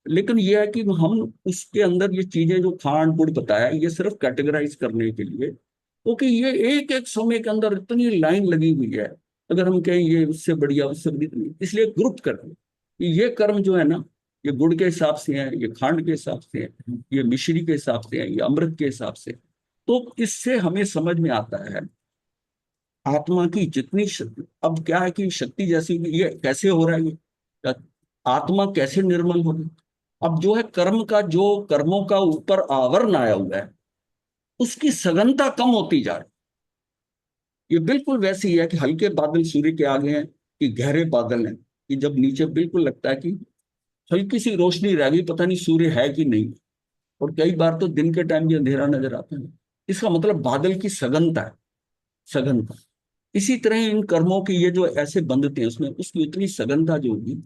लेकिन यह है कि हम उसके अंदर ये चीजें जो खांड गुड़ बताया, ये सिर्फ कैटेगराइज करने के लिए, क्योंकि ये एक एक समय के अंदर इतनी लाइन लगी हुई है, अगर हम कहें ये उससे बढ़िया उससे बढ़िया नहीं, इसलिए ग्रुप कर दें कि ये कर्म जो है ना, ये गुड़ के हिसाब से है, ये खांड के हिसाब से है, ये मिश्री के हिसाब से है, ये अमृत के हिसाब से। तो इससे हमें समझ में आता है आत्मा की जितनी शक्ति, अब क्या है कि शक्ति जैसी, ये कैसे हो रहा है, ये आत्मा कैसे निर्मल होगी। अब जो है कर्म का, जो कर्मों का ऊपर आवरण आया हुआ है, उसकी सघनता कम होती जा रही। ये बिल्कुल वैसे ही है कि हल्के बादल सूर्य के आगे हैं कि गहरे बादल हैं, कि जब नीचे बिल्कुल लगता है कि हल्की सी रोशनी रह गई, पता नहीं सूर्य है कि नहीं, और कई बार तो दिन के टाइम भी अंधेरा नजर आता है। इसका मतलब बादल की सघनता है, सघनता। इसी तरह इन कर्मों की ये जो ऐसे बंधते हैं, उसमें उसकी उतनी सघनता जो होगी,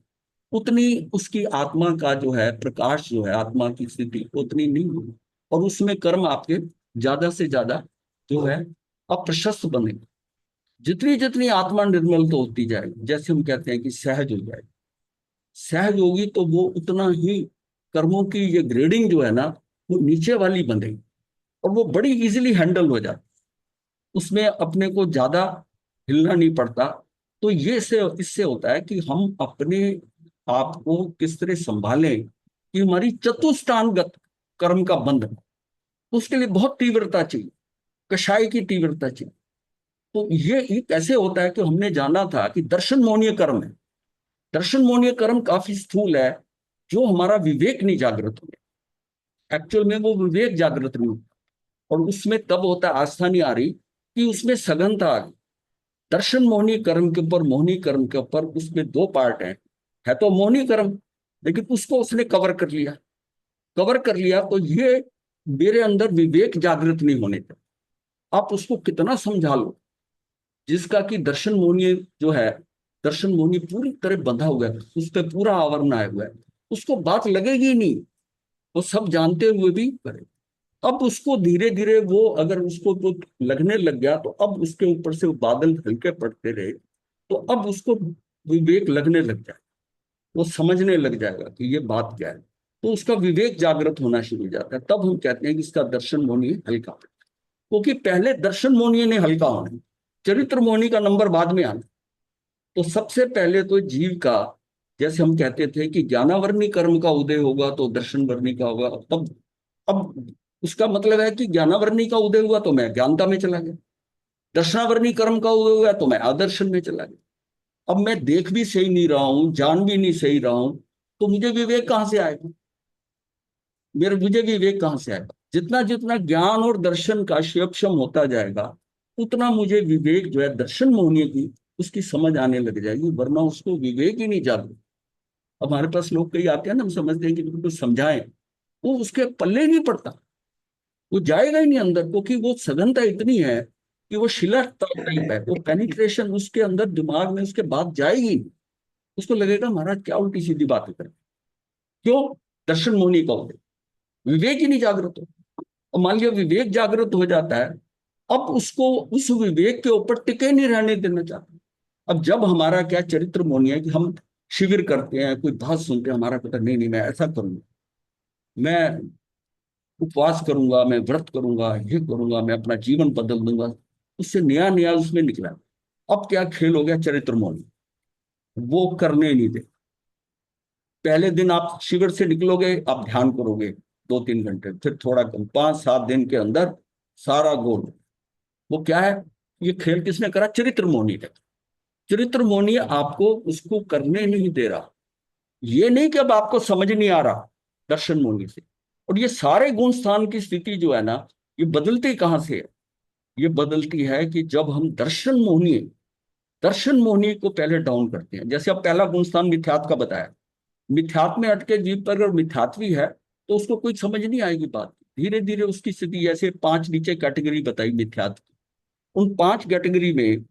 उतनी उसकी आत्मा का जो है प्रकाश, जो है आत्मा की स्थिति उतनी नहीं होगी, और उसमें कर्म आपके ज्यादा से ज्यादा जो है अप्रशस्त बनेगा। जितनी जितनी आत्मा निर्मल तो होती जाएगी, जैसे हम कहते हैं कि सहज हो जाएगी, सहज होगी तो वो उतना ही कर्मों की ये ग्रेडिंग जो है ना, वो नीचे वाली बनेगी, और वो बड़ी इजीली हैंडल हो जाती, उसमें अपने को ज्यादा हिलना नहीं पड़ता। तो ये से इससे होता है कि हम अपने आप को किस तरह संभालें कि हमारी चतुष्टांगत कर्म का बंधन, उसके लिए बहुत तीव्रता चाहिए, कषाय की तीव्रता चाहिए। तो ये कैसे होता है कि हमने जाना था कि दर्शन मोहनीय कर्म है, दर्शन मोहनीय कर्म काफी स्थूल है, जो हमारा विवेक नहीं जागृत हुआ, एक्चुअल में वो विवेक जागृत नहीं होता, और उसमें तब होता है, आस्था नहीं आ रही कि उसमें सघनता आ गई। दर्शन मोहनी कर्म के ऊपर, मोहनी कर्म के ऊपर, उसमें दो पार्ट हैं, है तो मोहनी कर्म, लेकिन उसको उसने कवर कर लिया, कवर कर लिया, तो ये मेरे अंदर विवेक जागृत नहीं होने थे। आप उसको कितना समझा लो, जिसका कि दर्शन मोहनी जो है, दर्शन मोहनी पूरी तरह बंधा हुआ है, उस पर पूरा आवरण आया हुआ है, उसको बात लगेगी ही नहीं, वो सब जानते हुए भी करे। अब उसको धीरे धीरे वो, अगर उसको तो लगने लग गया, तो अब उसके ऊपर से वो बादल हल्के पड़ते रहे, तो अब उसको विवेक लगने लग जाए, वो समझने लग जाएगा कि ये बात क्या है, तो उसका विवेक जागृत होना शुरू हो जाता है। तब हम कहते हैं कि इसका दर्शन मोहनी हल्का, क्योंकि पहले दर्शन मोहनी ने हल्का होना, चरित्र मोहनी का नंबर बाद में आना। तो सबसे पहले तो जीव का, जैसे हम कहते थे कि ज्ञानावर्णी कर्म का उदय होगा तो दर्शन वर्णी का होगा, तब अब उसका मतलब है कि ज्ञानावर्णी का उदय हुआ तो मैं ज्ञानता में चला गया, दर्शनावर्णी कर्म का उदय हुआ तो मैं आदर्शन में चला गया। अब मैं देख भी सही नहीं रहा हूं, जान भी नहीं सही रहा हूं, तो मुझे विवेक कहां से आएगा, मुझे विवेक कहां से आएगा। जितना जितना ज्ञान और दर्शन का क्षम होता जाएगा, उतना मुझे विवेक जो है दर्शन मोहनी की उसकी समझ आने लग जाएगी, वरना उसको विवेक ही नहीं जागृत। अब हमारे पास लोग कई आते हैं ना, हम समझते हैं कि उनको समझाएं, वो उसके पल्ले नहीं पड़ता, वो जाएगा ही नहीं अंदर, क्योंकि वो सघनता इतनी है कि वो शिला टाइप है, वो पेनिट्रेशन उसके अंदर दिमाग में उसके बाद जाएगी, उसको लगेगा महाराज क्या उल्टी सीधी बातें कर, क्यों, दर्शन मोहनी का उदय, विवेक ही नहीं जागृत हो। और मान लिया विवेक जागृत हो जाता है, अब उसको उस विवेक के ऊपर टिके नहीं रहने देना चाहते। अब जब हमारा क्या चरित्र मोहनी है कि हम शिविर करते हैं, कोई बात सुनते हैं, हमारा पता नहीं नहीं मैं ऐसा करूंगा, मैं उपवास करूंगा, मैं व्रत करूंगा, ये करूंगा, मैं अपना जीवन बदल दूंगा, उससे नया नया उसमें निकला। अब क्या खेल हो गया, चरित्र मोहनी, वो करने नहीं दे। पहले दिन आप शिविर से निकलोगे, आप ध्यान करोगे 2-3 घंटे, फिर थोड़ा कम, 5-7 दिन के अंदर सारा गोल। वो क्या है, ये खेल किसने करा, चरित्र मोहनी ने। चरित्र मोहनीय आपको उसको करने नहीं दे रहा। ये नहीं कि अब आपको समझ नहीं आ रहा दर्शन मोहनीय से। और ये सारे गुण स्थान की स्थिति जो है ना, ये बदलती कहाँ से है? ये बदलती है कि जब हम दर्शन मोहनीय को पहले डाउन करते हैं। जैसे अब पहला गुण स्थान मिथ्यात्व का बताया, मिथ्यात्व में अटके जीव पर अगर मिथ्यात्वी है तो उसको कोई समझ नहीं आएगी बात। धीरे धीरे उसकी स्थिति, ऐसे 5 नीचे कैटेगरी बताई मिथ्यात्व की, उन 5 कैटेगरी में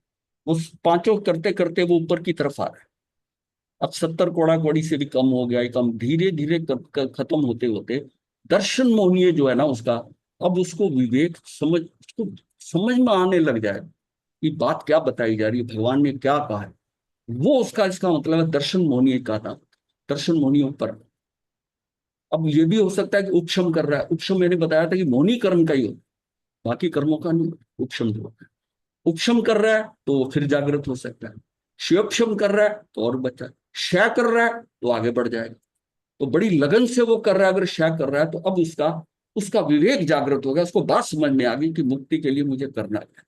वो पांचों करते करते वो ऊपर की तरफ आ रहा है। अब 70 कोड़ा कोड़ी से भी कम हो गया, कम धीरे धीरे खत्म होते होते दर्शन मोहनीय जो है ना उसका, अब उसको विवेक समझ, उसको समझ में आने लग जाए कि बात क्या बताई जा रही है, भगवान ने क्या कहा है। वो उसका, इसका मतलब है दर्शन मोहनीय का नाम, दर्शन मोहनीय पर। अब ये भी हो सकता है कि उपशम कर रहा है। उपशम मैंने बताया था कि मोहनी कर्म का ही होता है, बाकी कर्मों का नहीं। उपशम जो होता है, उपशम कर रहा है तो फिर जागृत हो सकता है, शिवक्षम कर रहा है तो और बच्चा, क्षय कर रहा है तो आगे बढ़ जाएगा। तो बड़ी लगन से वो कर रहा है, अगर क्षय कर रहा है तो अब उसका उसका विवेक जागृत हो गया, उसको बात समझ में आ गई कि मुक्ति के लिए मुझे करना क्या,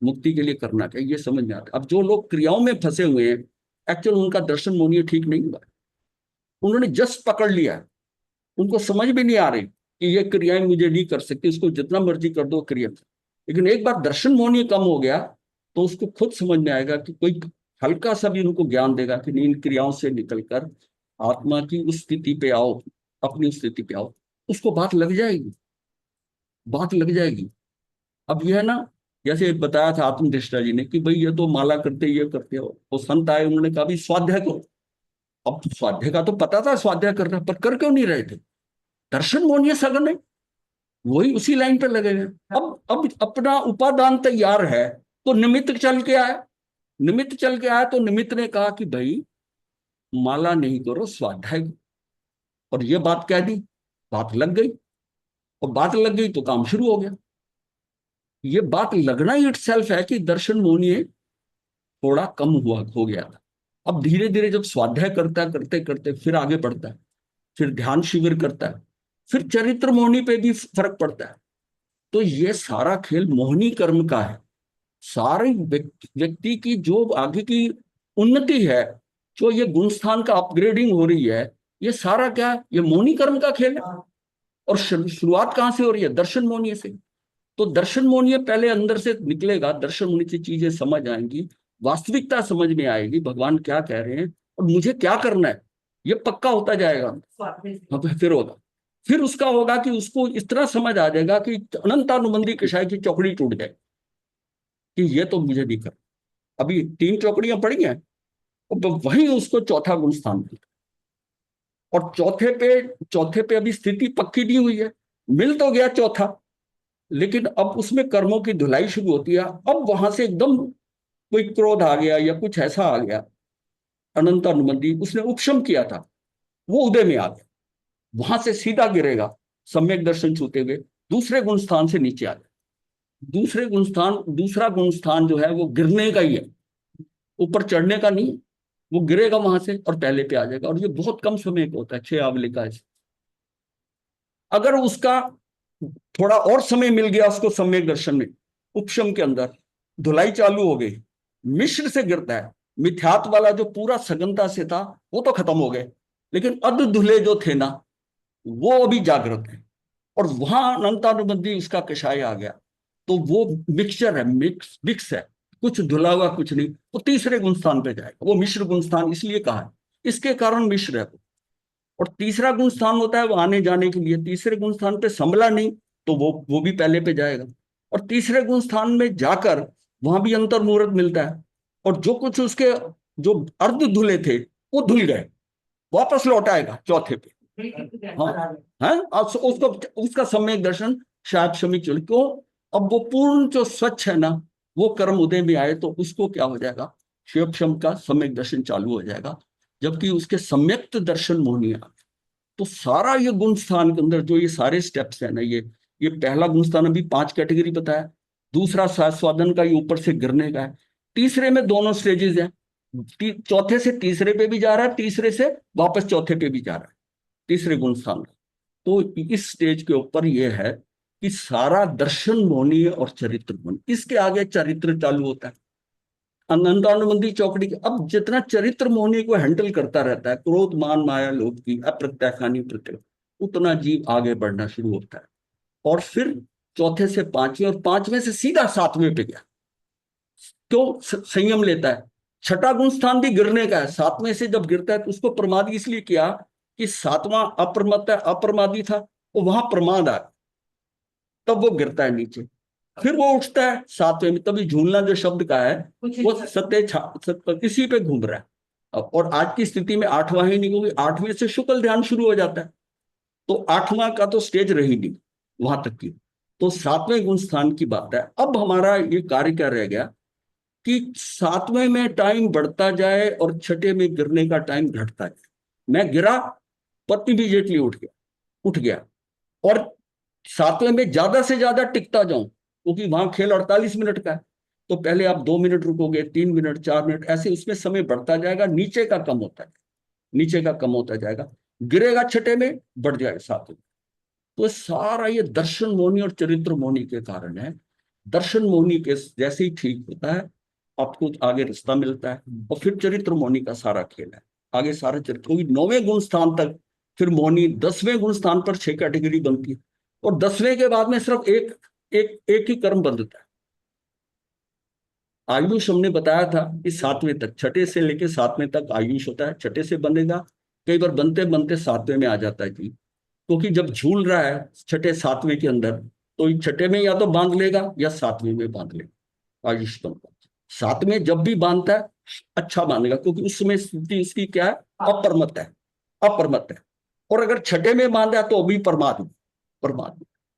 मुक्ति के लिए करना क्या, ये समझ में आता है। अब जो लोग क्रियाओं में फंसे हुए हैं, एक्चुअल उनका दर्शन मोहनीय ठीक नहीं हुआ, उन्होंने जस्ट पकड़ लिया, उनको समझ भी नहीं आ रही कि ये क्रियाएं मुझे नहीं कर सकती, इसको जितना मर्जी कर दो क्रिया। लेकिन एक बार दर्शन मोहनीय कम हो गया तो उसको खुद समझ में आएगा कि कोई हल्का सा भी उनको ज्ञान देगा कि इन क्रियाओं से निकलकर आत्मा की उस स्थिति पे आओ, अपनी उस स्थिति पे आओ, उसको बात लग जाएगी, बात लग जाएगी। अब यह है ना, जैसे बताया था आत्मनिष्ठा जी ने कि भाई ये तो माला करते, ये करते हो, वो संत आए, उन्होंने कहा भी स्वाध्याय करो। अब स्वाध्याय का तो पता था स्वाध्याय करना, पर कर क्यों नहीं रहे थे? दर्शन मोहनीय सघन है, वही उसी लाइन पे लगे हैं। अब अपना उपादान तैयार है तो निमित्त चल के आया, निमित्त चल के आया तो निमित्त ने कहा कि भाई माला नहीं करो, स्वाध्याय करो। और ये बात कह दी, बात लग गई, और बात लग गई तो काम शुरू हो गया। ये बात लगना ही इटसेल्फ है कि दर्शन मोहनीय थोड़ा कम हुआ हो गया था। अब धीरे धीरे जब स्वाध्याय करता है, करते करते फिर आगे बढ़ता है, फिर ध्यान शिविर करता है, फिर चरित्र मोहनी पे भी फर्क पड़ता है। तो ये सारा खेल मोहनी कर्म का है। सारे व्यक्ति की जो आगे की उन्नति है, जो ये गुणस्थान का अपग्रेडिंग हो रही है, ये सारा क्या है? ये मोहनी कर्म का खेल है। और शुरुआत कहां से हो रही है? दर्शन मोहनीय से। तो दर्शन मोहनीय पहले अंदर से निकलेगा, दर्शन मोहनीय से चीजें समझ आएंगी, वास्तविकता समझ में आएगी, भगवान क्या कह रहे हैं और मुझे क्या करना है, ये पक्का होता जाएगा। फिर होगा, फिर उसका होगा कि उसको इस तरह समझ आ जाएगा कि अनंतानुबंधी कषाय की चौकड़ी टूट जाए कि ये तो मुझे नहीं कर। अभी 3 चौकड़ियां पड़ी हैं, और वहीं उसको चौथा गुण स्थान मिलता है। और चौथे पे अभी स्थिति पक्की नहीं हुई है, मिल तो गया चौथा, लेकिन अब उसमें कर्मों की धुलाई शुरू होती है। अब वहां से एकदम कोई क्रोध आ गया या कुछ ऐसा आ गया, अनंत अनुबंधी उसने उपशम किया था, वो उदय में आ गया, वहां से सीधा गिरेगा सम्यक दर्शन छूते हुए, दूसरे गुण स्थान से नीचे आ गया। दूसरा गुण स्थान जो है वो गिरने का ही है, ऊपर चढ़ने का नहीं। वो गिरेगा वहां से और पहले पे आ जाएगा, और ये बहुत कम समय का होता है, 6 आवले का। अगर उसका थोड़ा और समय मिल गया उसको सम्यक दर्शन में, उपशम के अंदर धुलाई चालू हो गई, मिश्र से गिरता है। मिथ्यात्व वाला जो पूरा सघनता से था वो तो खत्म हो गए, लेकिन अध धुले जो थे ना, वो अभी जागृत है, और वहां अनंतानुबंधी उसका कषाय आ गया। तो वो मिक्सचर है, मिक्स है, कुछ धुला हुआ कुछ नहीं, वो तीसरे गुण स्थान पे जाएगा। वो मिश्र गुण स्थान इसलिए कहा है, इसके कारण मिश्र है। और तीसरा गुण स्थान होता है वो आने जाने के लिए, तीसरे गुण स्थान पे संभला नहीं तो वो भी पहले पे जाएगा, और तीसरे गुण स्थान में जाकर वहां भी अंतर मुहूर्त मिलता है, और जो कुछ उसके जो अर्ध धुले थे वो धुल गए, वापस लौट आएगा चौथे पे। हाँ है, उसको उसका सम्यक दर्शन शायद शमिक चल क्यों, अब वो पूर्ण जो स्वच्छ है ना, वो कर्म उदय में आए तो उसको क्या हो जाएगा, शिवक्षम का सम्यक दर्शन चालू हो जाएगा, जबकि उसके सम्यक्त दर्शन मोहनीय। तो सारा ये गुण स्थान के अंदर जो ये सारे स्टेप्स है ना, ये पहला गुण स्थान अभी 5 कैटेगरी बताया, दूसरा स्वादन का ये ऊपर से गिरने का है, तीसरे में दोनों स्टेजेस है, चौथे से तीसरे पे भी जा रहा है, तीसरे से वापस चौथे पे भी जा रहा है, तीसरे गुण स्थान का। तो इस स्टेज के ऊपर यह है कि सारा दर्शन मोहनीय और चरित्र मोहनीय, इसके आगे चरित्र चालू होता है, अनंतानुबंधी चौकड़ी की, अब जितना चरित्र मोहनी को हैंडल करता रहता है, क्रोध मान माया लोभ की अप्रत्याखानी प्रत्यय, उतना जीव आगे बढ़ना शुरू होता है। और फिर चौथे से पांचवें और पांचवें से सीधा सातवें पे गया। क्यों संयम लेता है? छठा गुण स्थान भी गिरने का है, सातवें से जब गिरता है तो उसको प्रमादी इसलिए किया कि सातवां अप्रमादी था, वो वहां प्रमाद आया, तब वो गिरता है नीचे। फिर वो उठता है सातवें में, तभी झूलना जो शब्द का है वो सत्य इसी पे घूम रहा है। और आज की स्थिति में आठवां ही नहीं, क्योंकि आठवें से शुक्ल ध्यान शुरू हो जाता है, तो आठवां का तो स्टेज रही नहीं वहां तक की। तो सातवें गुण स्थान की बात है। अब हमारा ये कार्य क्या रह गया कि सातवें में टाइम बढ़ता जाए और छठे में गिरने का टाइम घटता जाए। मैं गिरा पर इमीडिएटली उठ गया और सातवें में ज्यादा से ज्यादा टिकता जाऊं, क्योंकि वहां खेल 48 मिनट का है। तो पहले आप 2 मिनट रुकोगे, 3 मिनट, 4 मिनट, ऐसे उसमें समय बढ़ता जाएगा, नीचे का कम होता है, नीचे का कम होता जाएगा, गिरेगा छठे में, बढ़ जाएगा सातवें। तो सारा ये दर्शन मोहनी और चरित्र मोहनी के कारण है। दर्शन मोहनी के जैसे ही ठीक होता है आपको आगे रास्ता मिलता है, और फिर चरित्र मोहनी का सारा खेल है आगे, सारा चरित्र, क्योंकि 9वें गुण स्थान तक फिर मोहनी, 10वें गुण स्थान पर 6 कैटेगरी बनती है, और 10वें के बाद में सिर्फ एक ही कर्म बंधता है। आयुष हमने बताया था कि 7वें तक, छठे से लेके 7वें तक आयुष होता है, छठे से बनेगा, कई बार बनते बनते 7वें में आ जाता है जी, क्योंकि जब झूल रहा है छठे 7वें के अंदर, तो छठे में या तो बांध लेगा या 7वें में बांध लेगा आयुष को। 7वें जब भी बांधता है अच्छा बांधेगा, क्योंकि उस समय स्थिति उसकी क्या है, अपरमत है, अपरमत है। और अगर छठे में बांधा तो अभी परमात्मा,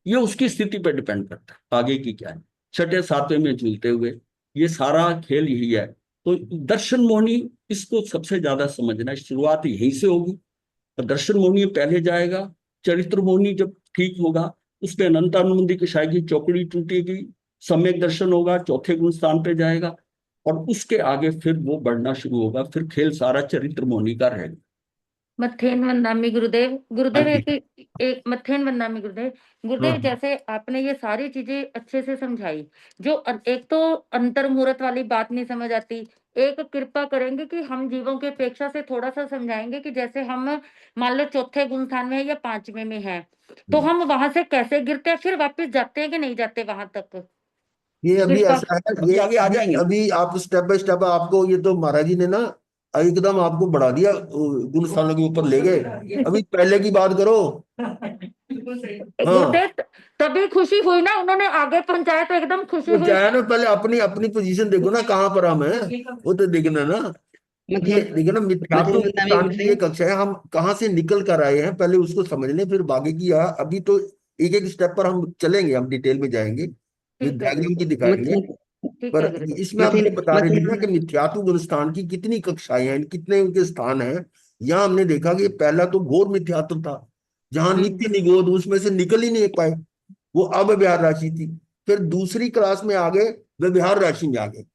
ये उसकी स्थिति पर डिपेंड करता है आगे की क्या है। छठे 7वें में झूलते हुए ये सारा खेल यही है। तो दर्शन मोहनी, इसको सबसे ज्यादा समझना है, शुरुआत यहीं से होगी। तो दर्शन मोहनी पहले जाएगा, चरित्र मोहनी जब ठीक होगा उसमें अनंतानुबंधी कषाय की चौकड़ी टूटेगी, सम्यक दर्शन होगा, चौथे गुण स्थान पे जाएगा, और उसके आगे फिर वो बढ़ना शुरू होगा, फिर खेल सारा चरित्र मोहनी का रहेगा। मथेन वंदामी गुरुदेव। गुरुदेव हाँ जी। एक मथेन वंदामी गुरुदेव। गुरुदेव हाँ। जैसे आपने ये सारी चीजें अच्छे से समझाई, जो एक तो अंतर मुहूर्त वाली बात नहीं समझ आती, एक कृपा करेंगे कि हम जीवों की अपेक्षा से थोड़ा सा समझाएंगे कि जैसे हम मान लो चौथे गुण स्थान में है या 5वें में है, तो हम वहां से कैसे गिरते हैं, फिर वापस जाते हैं कि नहीं जाते वहां तक? ये अभी कृपा। ऐसा है, अभी ये आगे आ जाएंगे। अभी आप स्टेप बाय स्टेप, आपको ये तो महाराज जी ने ना एकदम आपको बढ़ा दिया, गुण स्थानों के ऊपर ले गए। अभी पहले की बात करो। हाँ, गुरुदेव तभी खुशी हुई ना, उन्होंने आगे पहुंचाया तो एकदम खुशी वो हुई। चाहे ना, पहले अपनी अपनी पोजीशन देखो ना, कहाँ पर हम हैं, वो तो देखना ना। ये मथेन देखो ना, मिथ्यात्व मथेन वंदामी स्थान की ये गुरुदेव। कक्षा है, हम कहाँ से निकल कर आए हैं, पहले उसको समझ लें, फिर बाकी की अभी तो एक एक स्टेप पर हम चलेंगे, हम डिटेल में जाएंगे, ठीक है डायग्राम की गुरुदेव, दिखाएंगे। ठीक है पर गुरुदेव। इसमें आप ये मथेन बता रहे थे ना कि मथेन मिथ्यात्व गुण स्थान की कितनी कक्षाएं हैं, कितने उनके स्थान हैं। यहाँ हमने देखा कि पहला तो घोर मिथ्यात्व था, जहां नित्य निगोध, उसमें से निकल ही नहीं पाए, वो अव्यवहार राशि थी। फिर दूसरी क्लास में आ गए, व्यवहार राशि में आ गए,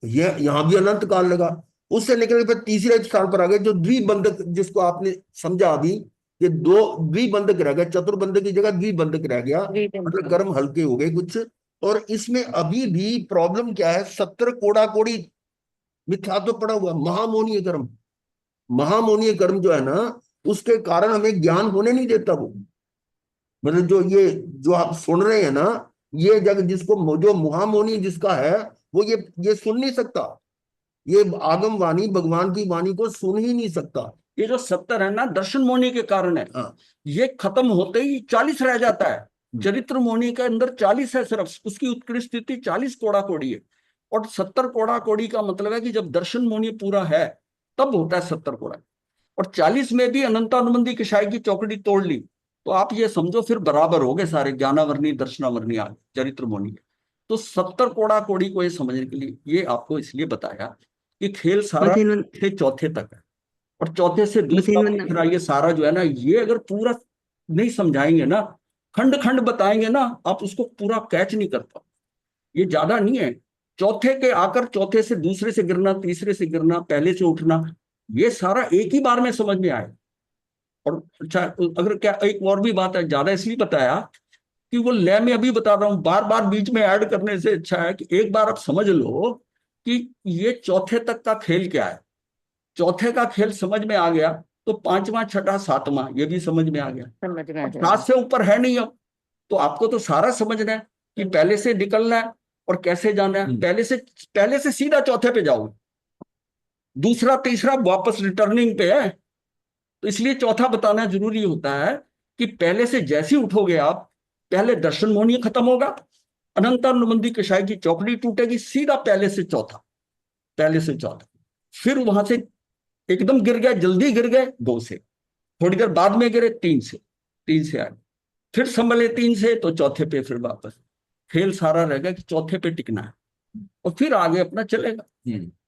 ये यहाँ भी अनंत काल लगा। उससे निकल के फिर तीसरे स्थान पर आ गए, जो द्विबंधक, जिसको आपने समझा अभी, ये 2 द्विबंधक रह गए, चतुर्बंधक की जगह द्विबंधक रह गया, मतलब कर्म हल्के हो गए कुछ। और इसमें अभी भी प्रॉब्लम क्या है, 70 कोड़ा कोड़ी मिथ्यात्व पड़ा हुआ, महामोनीय कर्म, महामोनीय कर्म जो है ना, उसके कारण हमें ज्ञान होने नहीं देता वो। मतलब जो आप सुन रहे हैं ना, ये जग जिसको, जो महामोनी जिसका है, वो ये सुन नहीं सकता, ये आगम वाणी, भगवान की वाणी को सुन ही नहीं सकता। ये जो 70 है ना, दर्शन मोहनी के कारण है। हाँ, ये खत्म होते ही 40 रह जाता है। चरित्र मोहनी के अंदर 40 है सिर्फ, उसकी उत्कृष्ट स्थिति 40 कोड़ा कोड़ी है। और 70 कोड़ा कोड़ी का मतलब है कि जब दर्शन मोहनी पूरा है तब होता है 70 कोड़ा। और 40 में भी अनंतानुबंधी कषाय की चौकड़ी तोड़ ली, तो आप ये समझो फिर बराबर हो गए सारे, ज्ञानावर्णी दर्शनावर्णी आ चरित्र मोहनी। तो 70 कोड़ा कोड़ी को ये समझने के लिए ये आपको इसलिए बताया कि खेल सारा मथेन चौथे तक है, और चौथे से दूसरा मथेन तीसरा, ये सारा जो है ना, ये अगर पूरा नहीं समझाएंगे ना, खंड खंड बताएंगे ना, आप उसको पूरा कैच नहीं कर पाओ। ये ज्यादा नहीं है, चौथे के आकर चौथे से दूसरे से गिरना, तीसरे से गिरना, पहले से उठना, ये सारा एक ही बार में समझ में आए। और अच्छा, अगर क्या एक और भी बात है, ज्यादा इसलिए बताया कि वो लय में अभी बता रहा हूं, बार बार बीच में ऐड करने से अच्छा है कि एक बार आप समझ लो कि कि ये चौथे तक का खेल क्या है। चौथे का खेल समझ में आ गया तो पांचवा, छठा, सातवां ये भी समझ में आ गया। समझ में आ अब जाएगा। 7 से ऊपर है नहीं अब, तो आपको तो सारा समझना है कि पहले से निकलना है और कैसे जाना है। पहले से सीधा चौथे पे जाओगे, दूसरा तीसरा वापस रिटर्निंग पे है। तो इसलिए चौथा बताना जरूरी होता है कि पहले से जैसे ही उठोगे आप, पहले दर्शन मोहनीय खत्म होगा, अनंतानुबंधी कषाय की चौकड़ी टूटेगी, सीधा पहले से चौथा, पहले से चौथा, फिर वहां से एकदम गिर गए, जल्दी गिर गए 2 से, थोड़ी देर बाद में गिरे 3 से, 3 से आगे, फिर संभले 3 से, तो चौथे पे फिर वापस। खेल सारा रहेगा कि चौथे पे टिकना है और फिर आगे अपना चलेगा।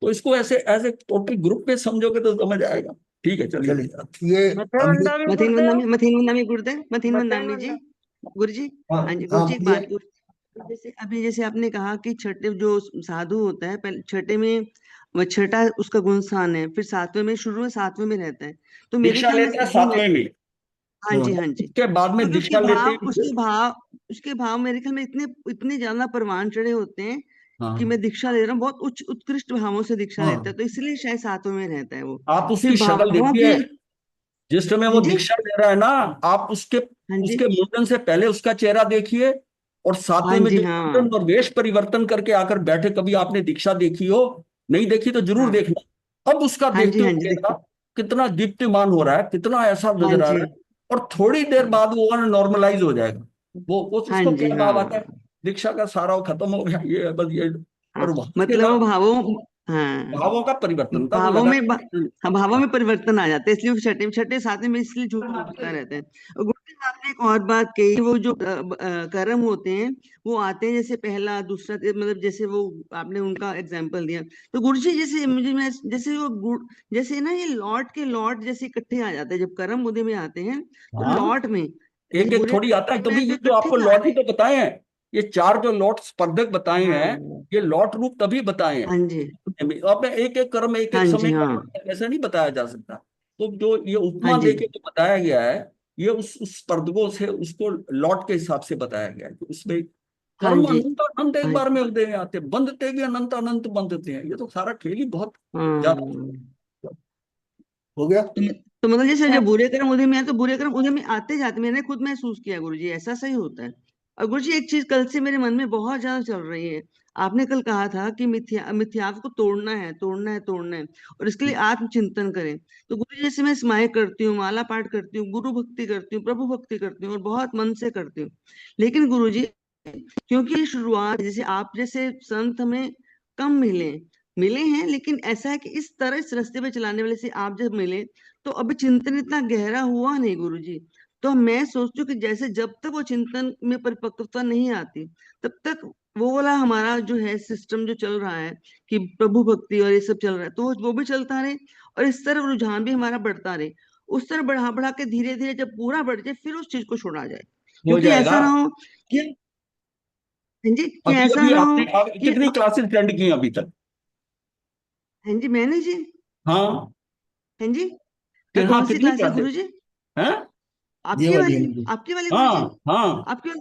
तो इसको ऐसे एज ए टोटल ग्रुप में समझोगे तो समझ आएगा। ठीक है, चलिए। चलिए ये मथिन हम वंदामी मथिन गुरुदेव, वंदामी, मथिन वंदामी गुरुदेव, मथिन मथिन वंदामी जी, वंदा- गुरु जी। हाँ हाँ जी हाँ गुरु जी, एक बोलिए। बात जैसे अभी जैसे आपने कहा कि छठे जो साधु होता है, पहले छठे में वो छठा उसका गुण स्थान है, फिर सातवें में, शुरू में सातवें में रहता है। तो मेरे दीक्षा ख्याल में लेते हैं जो 7वें में, हाँ जी, हाँ जी। उसके बाद में क्योंकि दीक्षा लेते हैं। उसके भाव मेरे ख्याल में इतने इतने ज्यादा परवान चढ़े होते हैं कि हाँ, मैं दीक्षा ले रहा हूँ, बहुत उच्च उत्कृष्ट भावों से दीक्षा लेता है, हाँ तो इसलिए शायद सातों में रहता है वो। आप फिर उसकी शक्ल भावों देखिए, की, जिस समय हाँ वो जी, दीक्षा ले रहा है ना, आप उसके हाँ जी, उसके मुंडन से पहले उसका चेहरा देखिए, और 7वें हाँ में जी, जब हाँ मुंडन और वेश परिवर्तन करके आकर बैठे, कभी आपने दीक्षा देखी हो, नहीं देखी तो जरूर हाँ देखना। अब उसका हाँ जी, देखते हाँ हुए जी, चेहरा देखिए, कितना दीप्तिमान हो रहा है, कितना ऐसा हाँ नजर आ जी, रहा है, और थोड़ी देर बाद वो नॉर्मलाइज हो जाएगा। वो हाँ उसको जी, क्या भाव आता है, हाँ दीक्षा का सारा वो खत्म हो गया, ये है बस ये। हाँ, और वहां से मतलब ना वो भावों, हाँ, भावों का परिवर्तन तब भावों लगा। में हाँ, भावों में परिवर्तन आ जाते हैं, इसलिए वो छठे छठे सातवें में इसलिए झूठता रहता है। और गुरु जी आपने एक और बात कही, वो जो कर्म होते हैं वो आते हैं, जैसे पहला दूसरा, मतलब जैसे वो आपने उनका एग्जाम्पल दिया। तो गुरु जी जैसे मुझे मैं जैसे वो जैसे ना ये लॉट जैसे इकट्ठे आ जाते हैं, जब कर्म उदय में आते हैं तो हाँ, लॉट में, जैसे एक एक बुरे थोड़ी आता है, में तभी तो ये जो इकट्ठे आपको आ लॉट ही रहे तो बताए हैं, ये 4 जो लॉट स्पर्धक बताए हैं। हैं, हाँ ये लॉट रूप तभी बताए हैं। हाँ जी, आपने एक एक कर्म एक हाँ एक जी, समय हाँ का ऐसा नहीं बताया जा सकता। तो जो ये हाँ उपमा जी, देके जो बताया गया है, ये उस स्पर्धकों से उसको लॉट के हिसाब से बताया गया है कि उसमें हाँ कर्म जी, अनंत अनंत एक हाँ बार में उदय में आते हैं, बंधते भी अनंत अनंत बंधते हैं। ये तो सारा खेल ही बहुत ज्यादा हाँ। हो गया। तो मतलब जैसे जो बुरे कर्म उदय में आते, तो बुरे कर्म उदय में आते जाते मैंने खुद महसूस किया गुरु जी, ऐसा सही होता है। और गुरु जी एक चीज कल से मेरे मन में बहुत ज्यादा चल रही है। आपने कल कहा था कि मिथ्यात्व को तोड़ना है, तोड़ना है, तोड़ना है, और इसके लिए आत्मचिंतन करें। तो गुरु जी जैसे मैं स्माय करती हूँ, माला पाठ करती हूँ, गुरु भक्ति करती हूँ, प्रभु भक्ति करती हूँ, और बहुत मन से करती हूँ, लेकिन गुरु जी क्योंकि ये शुरुआत, जैसे आप जैसे संत हमें कम मिले मिले हैं, लेकिन ऐसा है कि इस तरह इस रास्ते पे चलाने वाले से आप जब मिले तो अभी चिंतन इतना गहरा हुआ नहीं गुरु जी। तो मैं सोचती हूँ कि जैसे जब तक वो चिंतन में परिपक्वता नहीं आती, तब तक वो वाला हमारा जो है सिस्टम जो चल रहा है कि प्रभु भक्ति और ये सब चल रहा है, तो वो भी चलता रहे, और इस तरफ रुझान भी हमारा बढ़ता रहे। उस तरफ बढ़ा बढ़ा के धीरे धीरे जब पूरा बढ़ जाए, फिर उस चीज को छोड़ा जाए। हो क्योंकि जाएगा। ऐसा ना हो कि, हाँ जी, कि अभी ऐसा अभी ना हो आपने आप कि, कितनी क्लासेस अटेंड की अभी तक? हाँ जी, मैंने जी, हाँ, हाँ जी, हाँ, कौन सी कितनी क्लासेस क्लासेस गुरु जी? हैं? ये आपकी वाली वाली, हमको। आपकी वाली गुरु जी, हाँ, हाँ, आपकी वाली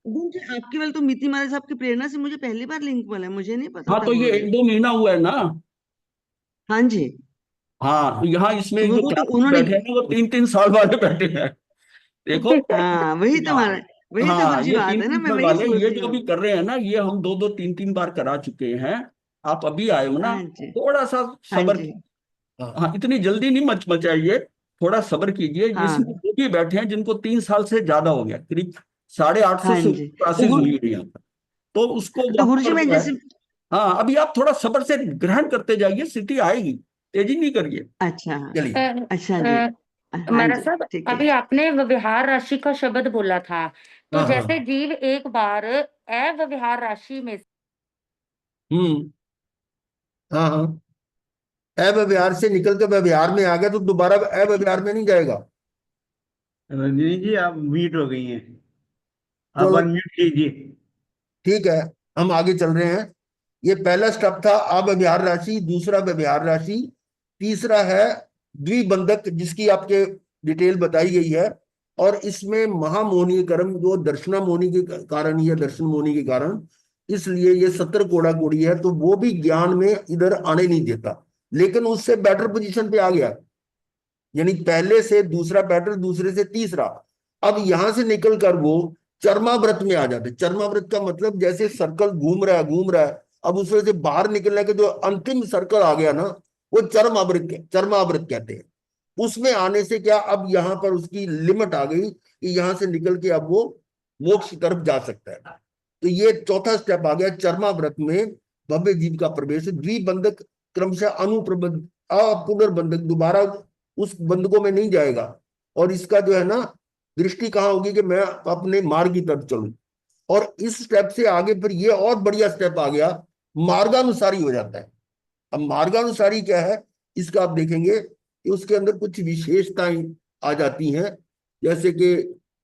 गुरु जी, आपकी वाली तो मीति महाराज साहब की प्रेरणा से मुझे पहली बार लिंक मिला है, मुझे नहीं पता हाँ, था तो ये गुरु जी। 1-2 महीना हुआ है ना। हाँ जी, हाँ, तो यहाँ तो इसमें वो जो तो क्लास में उन्होंने, बैठे हैं वो 3-3 साल वाले बैठे हैं, देखो। हाँ वही तो हाँ, हमारा, वही तो गुरु हाँ, जी ये बात तीन है ना, तीन मैं साल वही वाले सोच ये रही जो अभी हूँ। कर रहे हैं ना, ये हम 2-2 3-3 बार करा चुके हैं। आप अभी आए हो ना, हाँ जी, थोड़ा सा हाँ सब्र। जी, हाँ हाँ, इतनी जल्दी नहीं मचाइए, थोड़ा सब्र कीजिए। हाँ इसमें वो भी बैठे हैं जिनको 3 साल से ज्यादा हो गया, करीब 850 हाँ से जी। तो क्लासेस हुई है यहाँ पर। तो उसको तो वहां गुरु जी पर मैं जो है, जैसे, हाँ, अभी आप थोड़ा सब्र से ग्रहण करते जाइए, स्थिति आएगी, तेजी नहीं करिए। अच्छा, चलिए। अच्छा जी, हाँ मेरा जी, साहब, ठीक है। अभी आपने व्यवहार राशि का शब्द बोला था, तो हाँ जैसे हाँ। जीव एक बार अव्यवहार राशि में हम्म। हाँ हाँ। अव्यवहार से निकल के व्यवहार में आ गया तो दोबारा अव्यवहार में नहीं जाएगा। रंजनी जी आप म्यूट हो गई हैं, आप चलो अनम्यूट कीजिए। ठीक है, हम आगे चल रहे हैं। ये पहला स्टेप था अव्यवहार राशि, दूसरा व्यवहार राशि, तीसरा है द्विबंधक जिसकी आपके डिटेल बताई गई है। और इसमें महामोहनीय कर्म जो दर्शना मोहनी के कारण ही है, दर्शन मोहनी के कारण इसलिए ये 70 कोड़ा कोड़ी है, तो वो भी ज्ञान में इधर आने नहीं देता, लेकिन उससे बेटर पोजीशन पे आ गया, यानी पहले से दूसरा बेटर, दूसरे से तीसरा। अब यहां से निकल कर वो चरमाव्रत में आ जाते। चरमाव्रत का मतलब जैसे सर्कल घूम रहा है घूम रहा है, अब उसमें से बाहर निकलने के जो अंतिम सर्कल आ गया ना, वो चरमाव्रत कहते हैं। उसमें आने से क्या, अब यहाँ पर उसकी लिमिट आ गई कि यहां से निकल के अब वो मोक्ष की तरफ जा सकता है। तो ये चौथा स्टेप आ गया चरमाव्रत में भव्य जीव का प्रवेश। द्विबंधक क्रमशः अनुप्रबंध पुनर्बंधक, दोबारा उस बंधकों में नहीं जाएगा, और इसका जो है ना दृष्टि कहाँ होगी कि मैं अपने मार्ग की तरफ चलूं। और इस स्टेप से आगे फिर ये और बढ़िया स्टेप आ गया, मार्गानुसारी हो जाता है। अब मार्गानुसारी क्या है, इसका आप देखेंगे कि उसके अंदर कुछ विशेषताएं आ जाती हैं, जैसे कि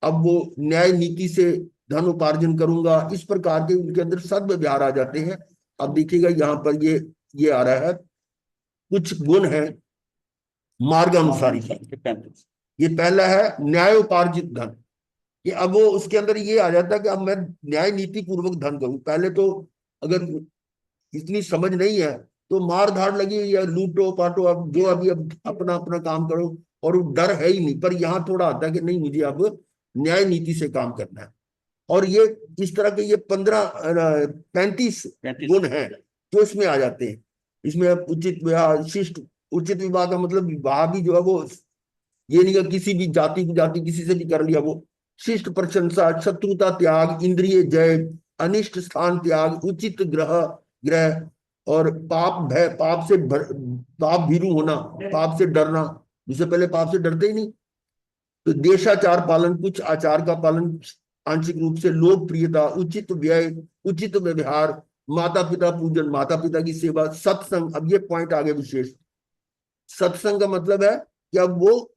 अब वो न्याय नीति से धन उपार्जन करूंगा, इस प्रकार के उनके अंदर सद्व्यवहार आ जाते हैं। अब देखिएगा यहाँ पर ये आ रहा है, कुछ गुण है मार्गानुसारी का। 35। ये पहला है न्यायोपार्जित धन, कि अब वो उसके अंदर ये आ जाता है कि अब मैं न्याय नीति पूर्वक धन करूं। पहले तो अगर इतनी समझ नहीं है तो मार धाड़ लगी या लूटो पाटो, अब जो अभी अब अपना अपना काम करो, और डर है ही नहीं। पर यहाँ थोड़ा आता है कि नहीं, मुझे अब न्याय नीति से काम करना है। और ये इस तरह के ये 35 गुण हैं जो इसमें आ जाते हैं। इसमें उचित विवाह, शिष्ट, उचित विवाह का मतलब विवाह भी जो है वो ये नहीं कि किसी भी जाति किसी से भी कर लिया, वो शिष्ट प्रशंसा, शत्रुता त्याग, इंद्रिय जय, अनिष्ट स्थान त्याग, उचित ग्रह, और पाप भय, पाप भीरू होना, पाप से डरना, जिससे पहले पाप से डरते ही नहीं। तो देशाचार पालन, कुछ आचार का पालन आंशिक रूप से, लोकप्रियता, उचित व्यय, उचित व्यवहार, माता पिता पूजन, माता पिता की सेवा, सत्संग। अब ये पॉइंट आगे विशेष, सत्संग का मतलब है कि अब वो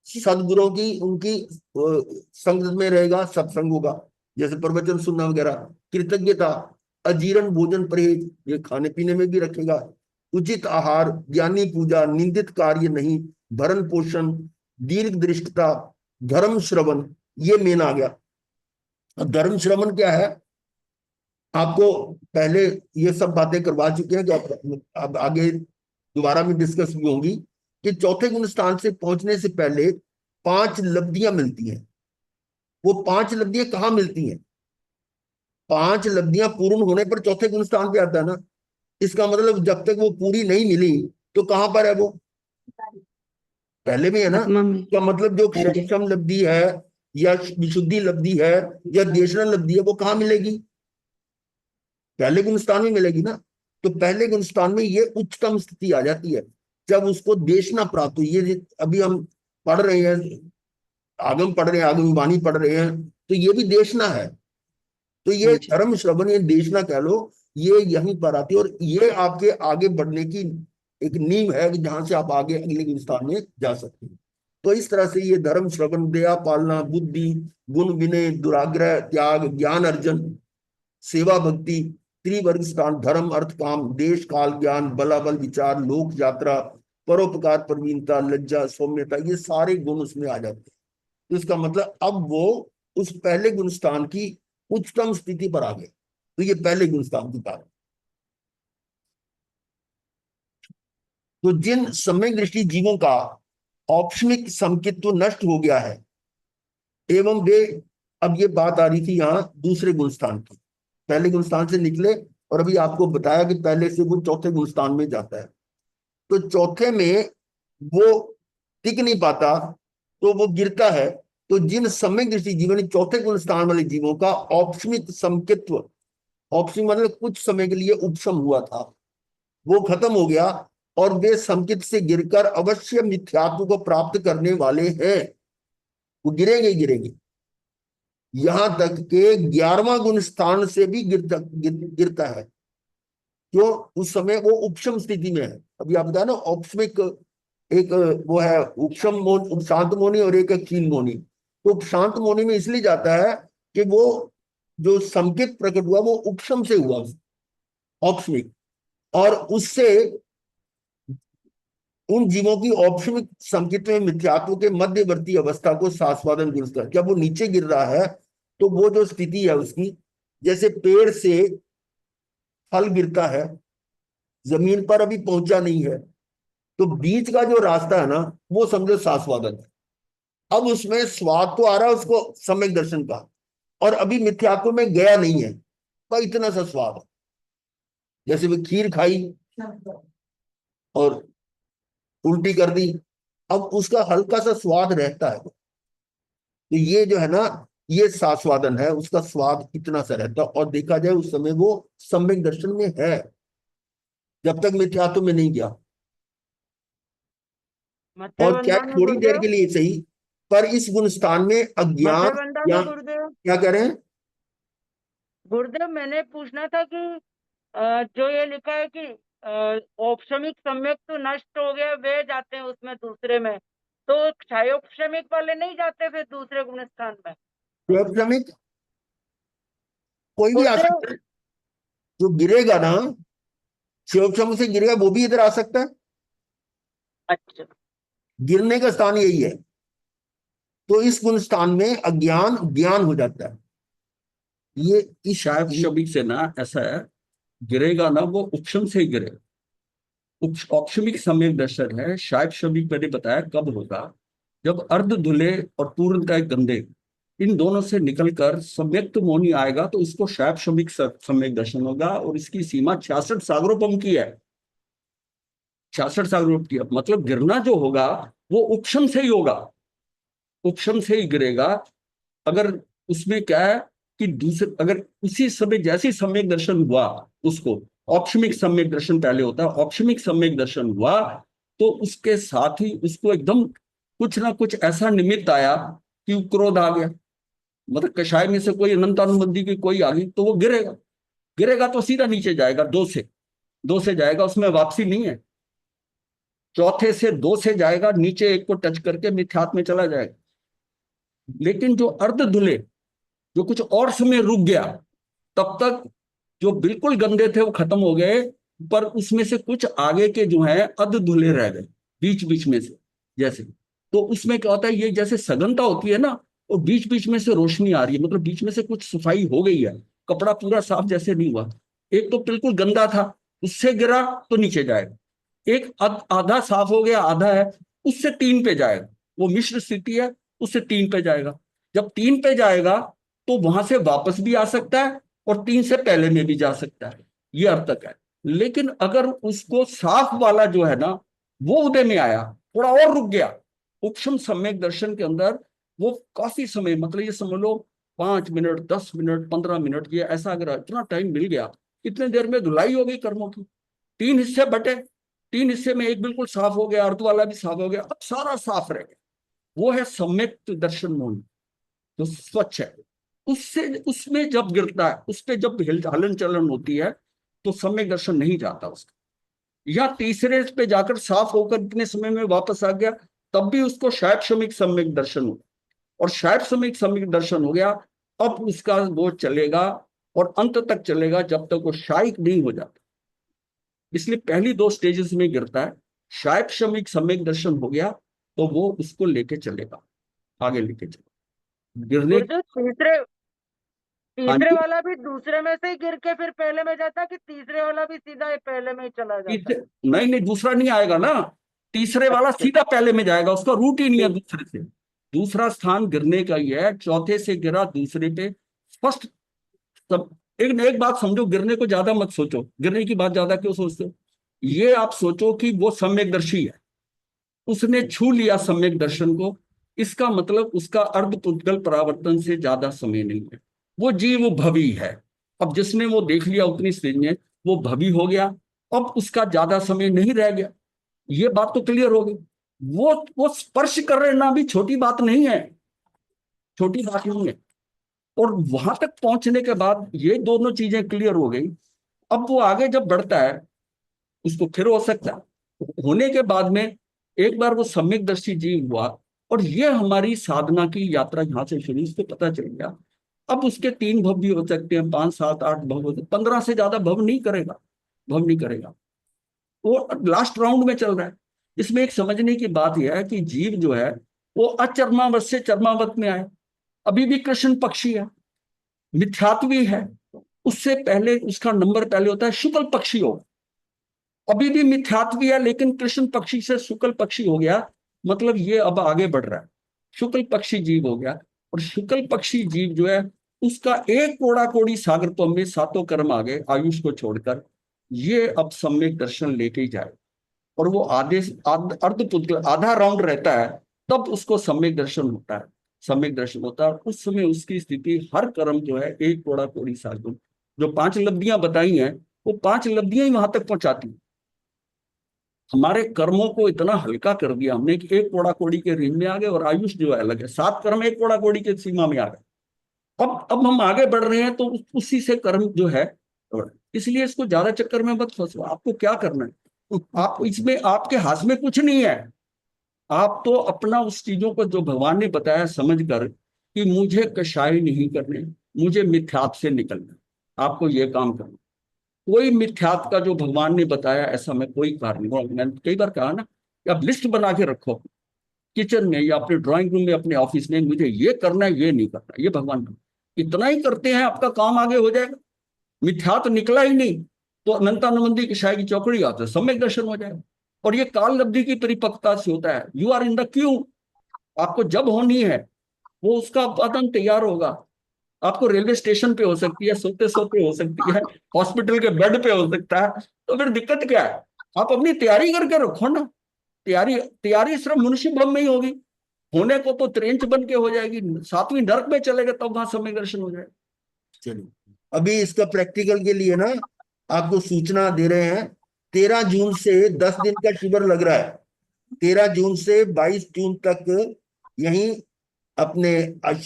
सदगुरुओं की उनकी संगत में रहेगा, सत्संग होगा, जैसे प्रवचन सुनना वगैरह। कृतज्ञता, अजीर्ण भोजन परहेज, ये खाने पीने में भी रखेगा। उचित आहार, ज्ञानी पूजा, निंदित कार्य नहीं, भरण पोषण, दीर्घ दृष्टता, धर्म श्रवण, ये मेन आ गया। अब धर्म श्रवण क्या है, आपको पहले ये सब बातें करवा चुके हैं कि अब आगे दोबारा में डिस्कस भी होंगी कि चौथे गुण स्थान से पहुंचने से पहले 5 लब्धियां मिलती हैं। वो 5 लब्धियां कहाँ मिलती हैं? 5 लब्धियां पूर्ण होने पर चौथे गुण स्थान पे आता है ना। इसका मतलब जब तक वो पूरी नहीं मिली तो कहां पर है वो? पहले भी है ना। आत्मा में। क्या मतलब जो क्षम लब्धि है या विशुद्धि लब्धि है या देशना लब्धि है, वो कहाँ मिलेगी? पहले गुण स्थान में मिलेगी ना। तो पहले गुण स्थान में ये उच्चतम स्थिति आ जाती है जब उसको देशना प्राप्त हुई। ये अभी हम पढ़ रहे हैं, आगम पढ़ रहे हैं, आगम वाणी पढ़ रहे हैं, तो ये भी देशना है। तो ये धर्म श्रवण, ये देशना कह लो, ये यहीं पर आती है, और ये आपके आगे बढ़ने की एक नींव है कि जहां से आप आगे अगले गुण स्थान में जा सकते हैं। तो इस तरह से ये धर्म श्रवण, दया पालना, बुद्धि, गुण विनय, दुराग्रह, त्याग, ज्ञान अर्जन, सेवा भक्ति, त्रिवर्ग स्थान, धर्म अर्थ काम, देश काल ज्ञान, बलाबल विचार, लोक यात्रा, परोपकार, प्रवीणता, लज्जा, सौम्यता, ये सारे गुण उसमें आ जाते हैं। तो इसका मतलब अब वो उस पहले गुण स्थान की उच्चतम स्थिति पर आ गए। तो ये पहले गुण स्थान की बात। तो जिन सम्यक दृष्टि जीवों का औपस्मिक समकित्व नष्ट हो गया है, एवं वे, अब ये बात आ रही थी यहाँ दूसरे गुण स्थान की। पहले गुण स्थान से निकले और अभी आपको बताया कि पहले से वो चौथे गुण स्थान में जाता है। तो चौथे में वो टिक नहीं पाता तो वो गिरता है। तो जिन सम्यक दृष्टि जीवन, चौथे गुण स्थान वाले जीवों का औपस्मिक समकित्व, औपस्मिक मतलब कुछ समय के लिए उपशम हुआ था, वो खत्म हो गया, और वे समकित से गिरकर अवश्य मिथ्यात्व को प्राप्त करने वाले हैं। वो गिरेंगे ही गिरेंगे। यहां तक के 11वां गुण स्थान से भी गिरता है। क्यों? उस समय वो उपशम स्थिति में है। अभी आप बताया ना, औपस्मिक एक वो है उपशम मोनी, उपशांत मोनी, और एक क्षीण मोनी। तो उपशांत मोनी में इसलिए जाता है कि वो जो संकेत प्रकट हुआ वो उपशम से हुआ, औपस्मिक, और उससे उन जीवों की औपस्मिक संकेत में मिथ्यात्व के मध्यवर्ती अवस्था को सास्वादन गुण। जब वो नीचे गिर रहा है तो वो जो स्थिति है उसकी, जैसे पेड़ से फल गिरता है, जमीन पर अभी पहुंचा नहीं है, तो बीच का जो रास्ता है ना, वो समझो शास्वादन है। अब उसमें स्वाद तो आ रहा है उसको सम्यक दर्शन का, और अभी मिथ्यात्व में गया नहीं है, पर इतना सा स्वाद है। जैसे वो खीर खाई और उल्टी कर दी, अब उसका हल्का सा स्वाद रहता है। तो ये जो है ना, ये सास्वादन है, उसका स्वाद इतना सा रहता है, और देखा जाए उस समय वो सम्यक दर्शन में है, जब तक मिथ्यात्व में नहीं गया। और क्या मत्स्यगंधा में थोड़ी देर गुरुदेव, के लिए सही, पर इस गुणस्थान में अज्ञान मत्स्यगंधा या में गुरुदेव, क्या कह रहे हैं? गुरुदेव मैंने पूछना था कि जो ये लिखा है कि औपशमिक सम्यक तो नष्ट हो गया, वे जाते हैं उसमें दूसरे में, तो क्षयोपशमिक वाले नहीं जाते फिर दूसरे गुणस्थान में? स्वयं कोई भी आ गुरुदेव, सकता है, जो गिरेगा ना, शिव से गिरेगा, वो भी इधर आ सकता है। अच्छा, गिरने का स्थान यही है। तो इस गुण स्थान में अज्ञान ज्ञान हो जाता है। ये इस शायद शब्द से ना ऐसा है, गिरेगा ना वो उपशम से ही गिरेगा। औपशमिक सम्यक दर्शन है। शायद शब्द मैंने बताया कब होगा, जब अर्ध धुले और पूर्णतः गंदे इन दोनों से निकलकर सम्यक्त मोनी आएगा, तो इसको शायद शब्द सम्यक दर्शन होगा। और इसकी सीमा 66 सागरोपम की है। 66 सागरोपम की है, मतलब गिरना जो होगा वो उपशम से ही होगा, उपशम से ही गिरेगा। अगर उसमें क्या है कि दूसरे, अगर उसी समय जैसे सम्यक दर्शन हुआ, उसको औपशमिक सम्यक दर्शन पहले होता है, औपशमिक सम्यक दर्शन हुआ तो उसके साथ ही उसको एकदम कुछ ना कुछ ऐसा निमित्त आया कि क्रोध आ गया, मतलब कषाय में से कोई अनंतानुबंधी की कोई आ गई, तो वो गिरेगा। गिरेगा तो सीधा नीचे जाएगा, दो से जाएगा, उसमें वापसी नहीं है। चौथे से 2 से जाएगा, नीचे 1 को टच करके मिथ्यात्व में चला जाएगा। लेकिन जो अर्ध धुले, जो कुछ और समय रुक गया, तब तक जो बिल्कुल गंदे थे वो खत्म हो गए, पर उसमें से कुछ आगे के जो है अध धुले रह गए बीच बीच में से। जैसे तो उसमें क्या होता है, ये जैसे सघनता होती है ना, और बीच बीच में से रोशनी आ रही है, मतलब बीच में से कुछ सफाई हो गई है, कपड़ा पूरा साफ जैसे नहीं हुआ। एक तो बिल्कुल गंदा था, उससे गिरा तो नीचे जाएगा। एक आधा साफ हो गया, आधा है, उससे 3 पे जाएगा। वो मिश्र स्थिति है, उससे 3 पे जाएगा। जब 3 पे जाएगा तो वहां से वापस भी आ सकता है और 3 से पहले में भी जा सकता है, ये अर्थ तक है। लेकिन अगर उसको साफ वाला जो है ना, वो उदय में आया, थोड़ा और रुक गया, उपशम सम्यक दर्शन के अंदर वो काफी समय, मतलब ये समझ लो 5 मिनट, 10 मिनट, 15 मिनट, ये ऐसा अगर इतना टाइम मिल गया, इतने देर में धुलाई हो गई कर्मों की। 3 हिस्से बटे, 3 हिस्से में एक बिल्कुल साफ हो गया, अर्ध वाला भी साफ हो गया, अब सारा साफ रह गया। वो है सम्यक दर्शन मोन, जो स्वच्छ है। उससे, उसमें जब गिरता है, उस पर जब हलन चलन होती है, तो सम्यक दर्शन नहीं जाता उसका। या तीसरे पे जाकर साफ होकर इतने समय में वापस आ गया, तब भी उसको शायद शमिक सम्यक दर्शन हो, और शायद सम्यक दर्शन हो गया, अब उसका वो चलेगा और अंत तक चलेगा, जब तक वो शायक नहीं हो जाता। इसलिए पहली 2 स्टेजेस में गिरता है। शायद शमिक सम्यक दर्शन हो गया तो वो उसको लेके चलेगा, आगे लेके चलेगा। गिरने, गुरुदेव तीसरे हाँ तीसरे जी, वाला भी दूसरे में से ही गिर के फिर पहले में जाता है, कि तीसरे वाला भी सीधा पहले में ही चला जाता है? नहीं नहीं, दूसरा नहीं आएगा ना, तीसरे वाला अच्छा, सीधा पहले में जाएगा, उसका रूट ही नहीं है ठीक। दूसरे से। दूसरा स्थान गिरने का ही है, चौथे से गिरा दूसरे पे, फर्स्ट। सब एक बात समझो, गिरने को ज्यादा मत सोचो, गिरने की बात ज्यादा क्यों सोचते हो? ये आप सोचो कि वो सम्यकदर्शी है, उसने छू लिया सम्यक दर्शन को, इसका मतलब उसका अर्ध पुद्गल परावर्तन से ज्यादा समय नहीं है, वो जीव भवी है। अब जिसने वो देख लिया उतनी स्टेज में, वो भवी हो गया, अब उसका ज्यादा समय नहीं रह गया। ये बात तो क्लियर हो गई। वो स्पर्श कर रहे ना भी छोटी बात नहीं है, छोटी बात नहीं है। और वहां तक पहुंचने के बाद ये दोनों चीजें क्लियर हो गई, अब वो आगे जब बढ़ता है, उसको फिर हो सकता है, होने के बाद में एक बार वो सम्यकदर्शी जीव हुआ, और ये हमारी साधना की यात्रा यहाँ से शुरू, इसको पता चल गया। अब उसके 3 भव भी हो सकते हैं, 5, 7, 8 भव हो सकते, 15 से ज्यादा भव नहीं करेगा, भव नहीं करेगा। वो लास्ट राउंड में चल रहा है। इसमें एक समझने की बात यह है कि जीव जो है वो अचर्मावत से चर्मावत में आए, अभी भी कृष्ण पक्षी है, मिथ्यात्वी है, उससे पहले उसका नंबर पहले होता है शुक्ल पक्षी योग। अभी भी मिथ्यात्व है, लेकिन कृष्ण पक्षी से शुक्ल पक्षी हो गया, मतलब ये अब आगे बढ़ रहा है, शुक्ल पक्षी जीव हो गया। और शुक्ल पक्षी जीव जो है उसका एक कोड़ा कोड़ी सागरत्व में सातों कर्म आ गए आयुष को छोड़कर, ये अब सम्यक दर्शन लेके ही जाए। और वो अर्धपुद्गल आधा राउंड रहता है, तब उसको सम्यक दर्शन होता है। सम्यक दर्शन होता है उस समय उसकी स्थिति हर कर्म जो है एक कोड़ा कोड़ी सागुन, जो 5 लब्धियां बताई हैं वो 5 लब्धियां ही वहां तक पहुंचाती। हमारे कर्मों को इतना हल्का कर दिया हमने कि एक कोड़ा कोड़ी के रेंज में आ गए, और आयुष जो है अलग है, 7 कर्म एक कोड़ा कोड़ी के सीमा में आ गए। अब हम आगे बढ़ रहे हैं तो उसी से कर्म जो है, इसलिए इसको ज्यादा चक्कर में मत फंसो। आपको क्या करना है, आप इसमें आपके हाथ में कुछ नहीं है। आप तो अपना उस चीजों को जो भगवान ने बताया समझ कर कि मुझे कषाय नहीं करने, मुझे मिथ्यात्व से निकलना, आपको ये काम करना। कोई मिथ्यात्व का जो भगवान ने बताया ऐसा मैं कोई कार्य नहीं। मैंने कई बार कहा ना कि आप लिस्ट बना के रखो किचन में या अपने ड्राइंग रूम में, अपने ऑफिस में, मुझे ये करना है ये नहीं करना, ये भगवान ने इतना ही करते हैं आपका काम आगे हो जाएगा। मिथ्यात्व निकला ही नहीं तो अनंतानुबंधी कषाय की चौकड़ी आते सम्यक दर्शन हो जाएगा। और ये काल लब्धि की परिपक्वता से होता है। You are in the queue, आपको जब होनी है वो उसका उत्पादन तैयार होगा। आपको रेलवे स्टेशन पे हो सकती है, सोते सोते हो सकती है, हॉस्पिटल के बेड पे हो सकता है, तो फिर दिक्कत क्या है? आप अपनी तैयारी करके रखो ना। तैयारी सिर्फ मनुष्य भव में ही होगी, होने को तो त्रेंच बन के हो जाएगी, 7वीं नरक में चलेगा तब वहां सम्यक दर्शन हो जाएगा। चलिए अभी इसका प्रैक्टिकल के लिए ना आपको सूचना दे रहे हैं। 13 जून से 10 दिन का शिविर लग रहा है। 13 जून से 22 जून तक यहीं अपने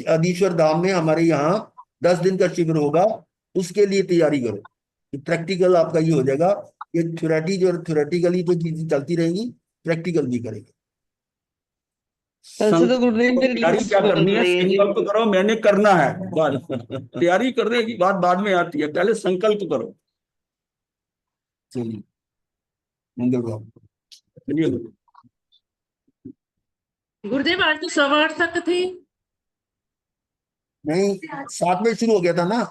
अधीश्वर धाम में हमारे यहाँ 10 दिन का शिविर होगा। उसके लिए तैयारी करो। प्रैक्टिकल आपका ये हो जाएगा। ये थ्योरेटिकली तो चीजें चलती रहेंगी, प्रैक्टिकल भी करेंगे। कल से तो गुरुदेव मेरी तैयारी लिस्ट क्या बदल करनी है, रही है जी। संकल्प करो मैंने करना है, तैयारी करने की बात बाद में आती है, पहले संकल्प करो। चलिए मंगल भाव। चलिए गुरुदेव आज तो 8:15 तक थे। नहीं 7 बजे शुरू हो गया था ना,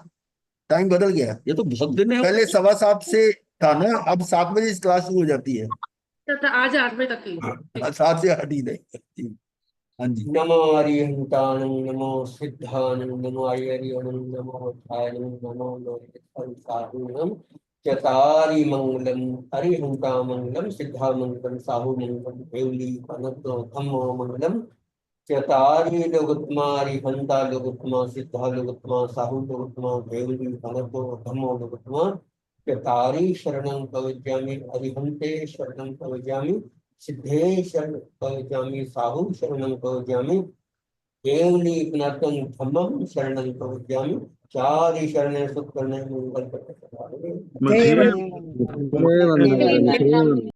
टाइम बदल गया। ये तो बहुत दिन है। पहले 7:15 से था ना, अब 7 बजे क्लास शुरू हो जाती है। तो आज 8 बजे तक ही। 7 से 8 ही नहीं। हाँ जी। नमो अरिहंतानं नमो सिद्धानं नमो अयर्यनं नमो ध्यानं नमो लोकसाधुनं चतारि मंगलम अरिहंता मंगलम सिद्धा मंगलम साहु मंगलम देवली कनतो धम्मो मंगलम चतारि लोकोत्तमा अरिहंता लोकोत्तमा सिद्धा लोकोत्तमा साहु लोकोत्तमा देवली कनतो धम्मो लोकोत्तमा चतारि शरणं प्रवज्यामि अरिहंते शरणं प्रवज्यामि सिद्धे शरण प्रवज्यामि साहु शरणं प्रवज्यामि देवनी पुनर्तम धम्मं शरणं प्रवज्यामि चारि शरणे सुख करने मंगल करते। मुझे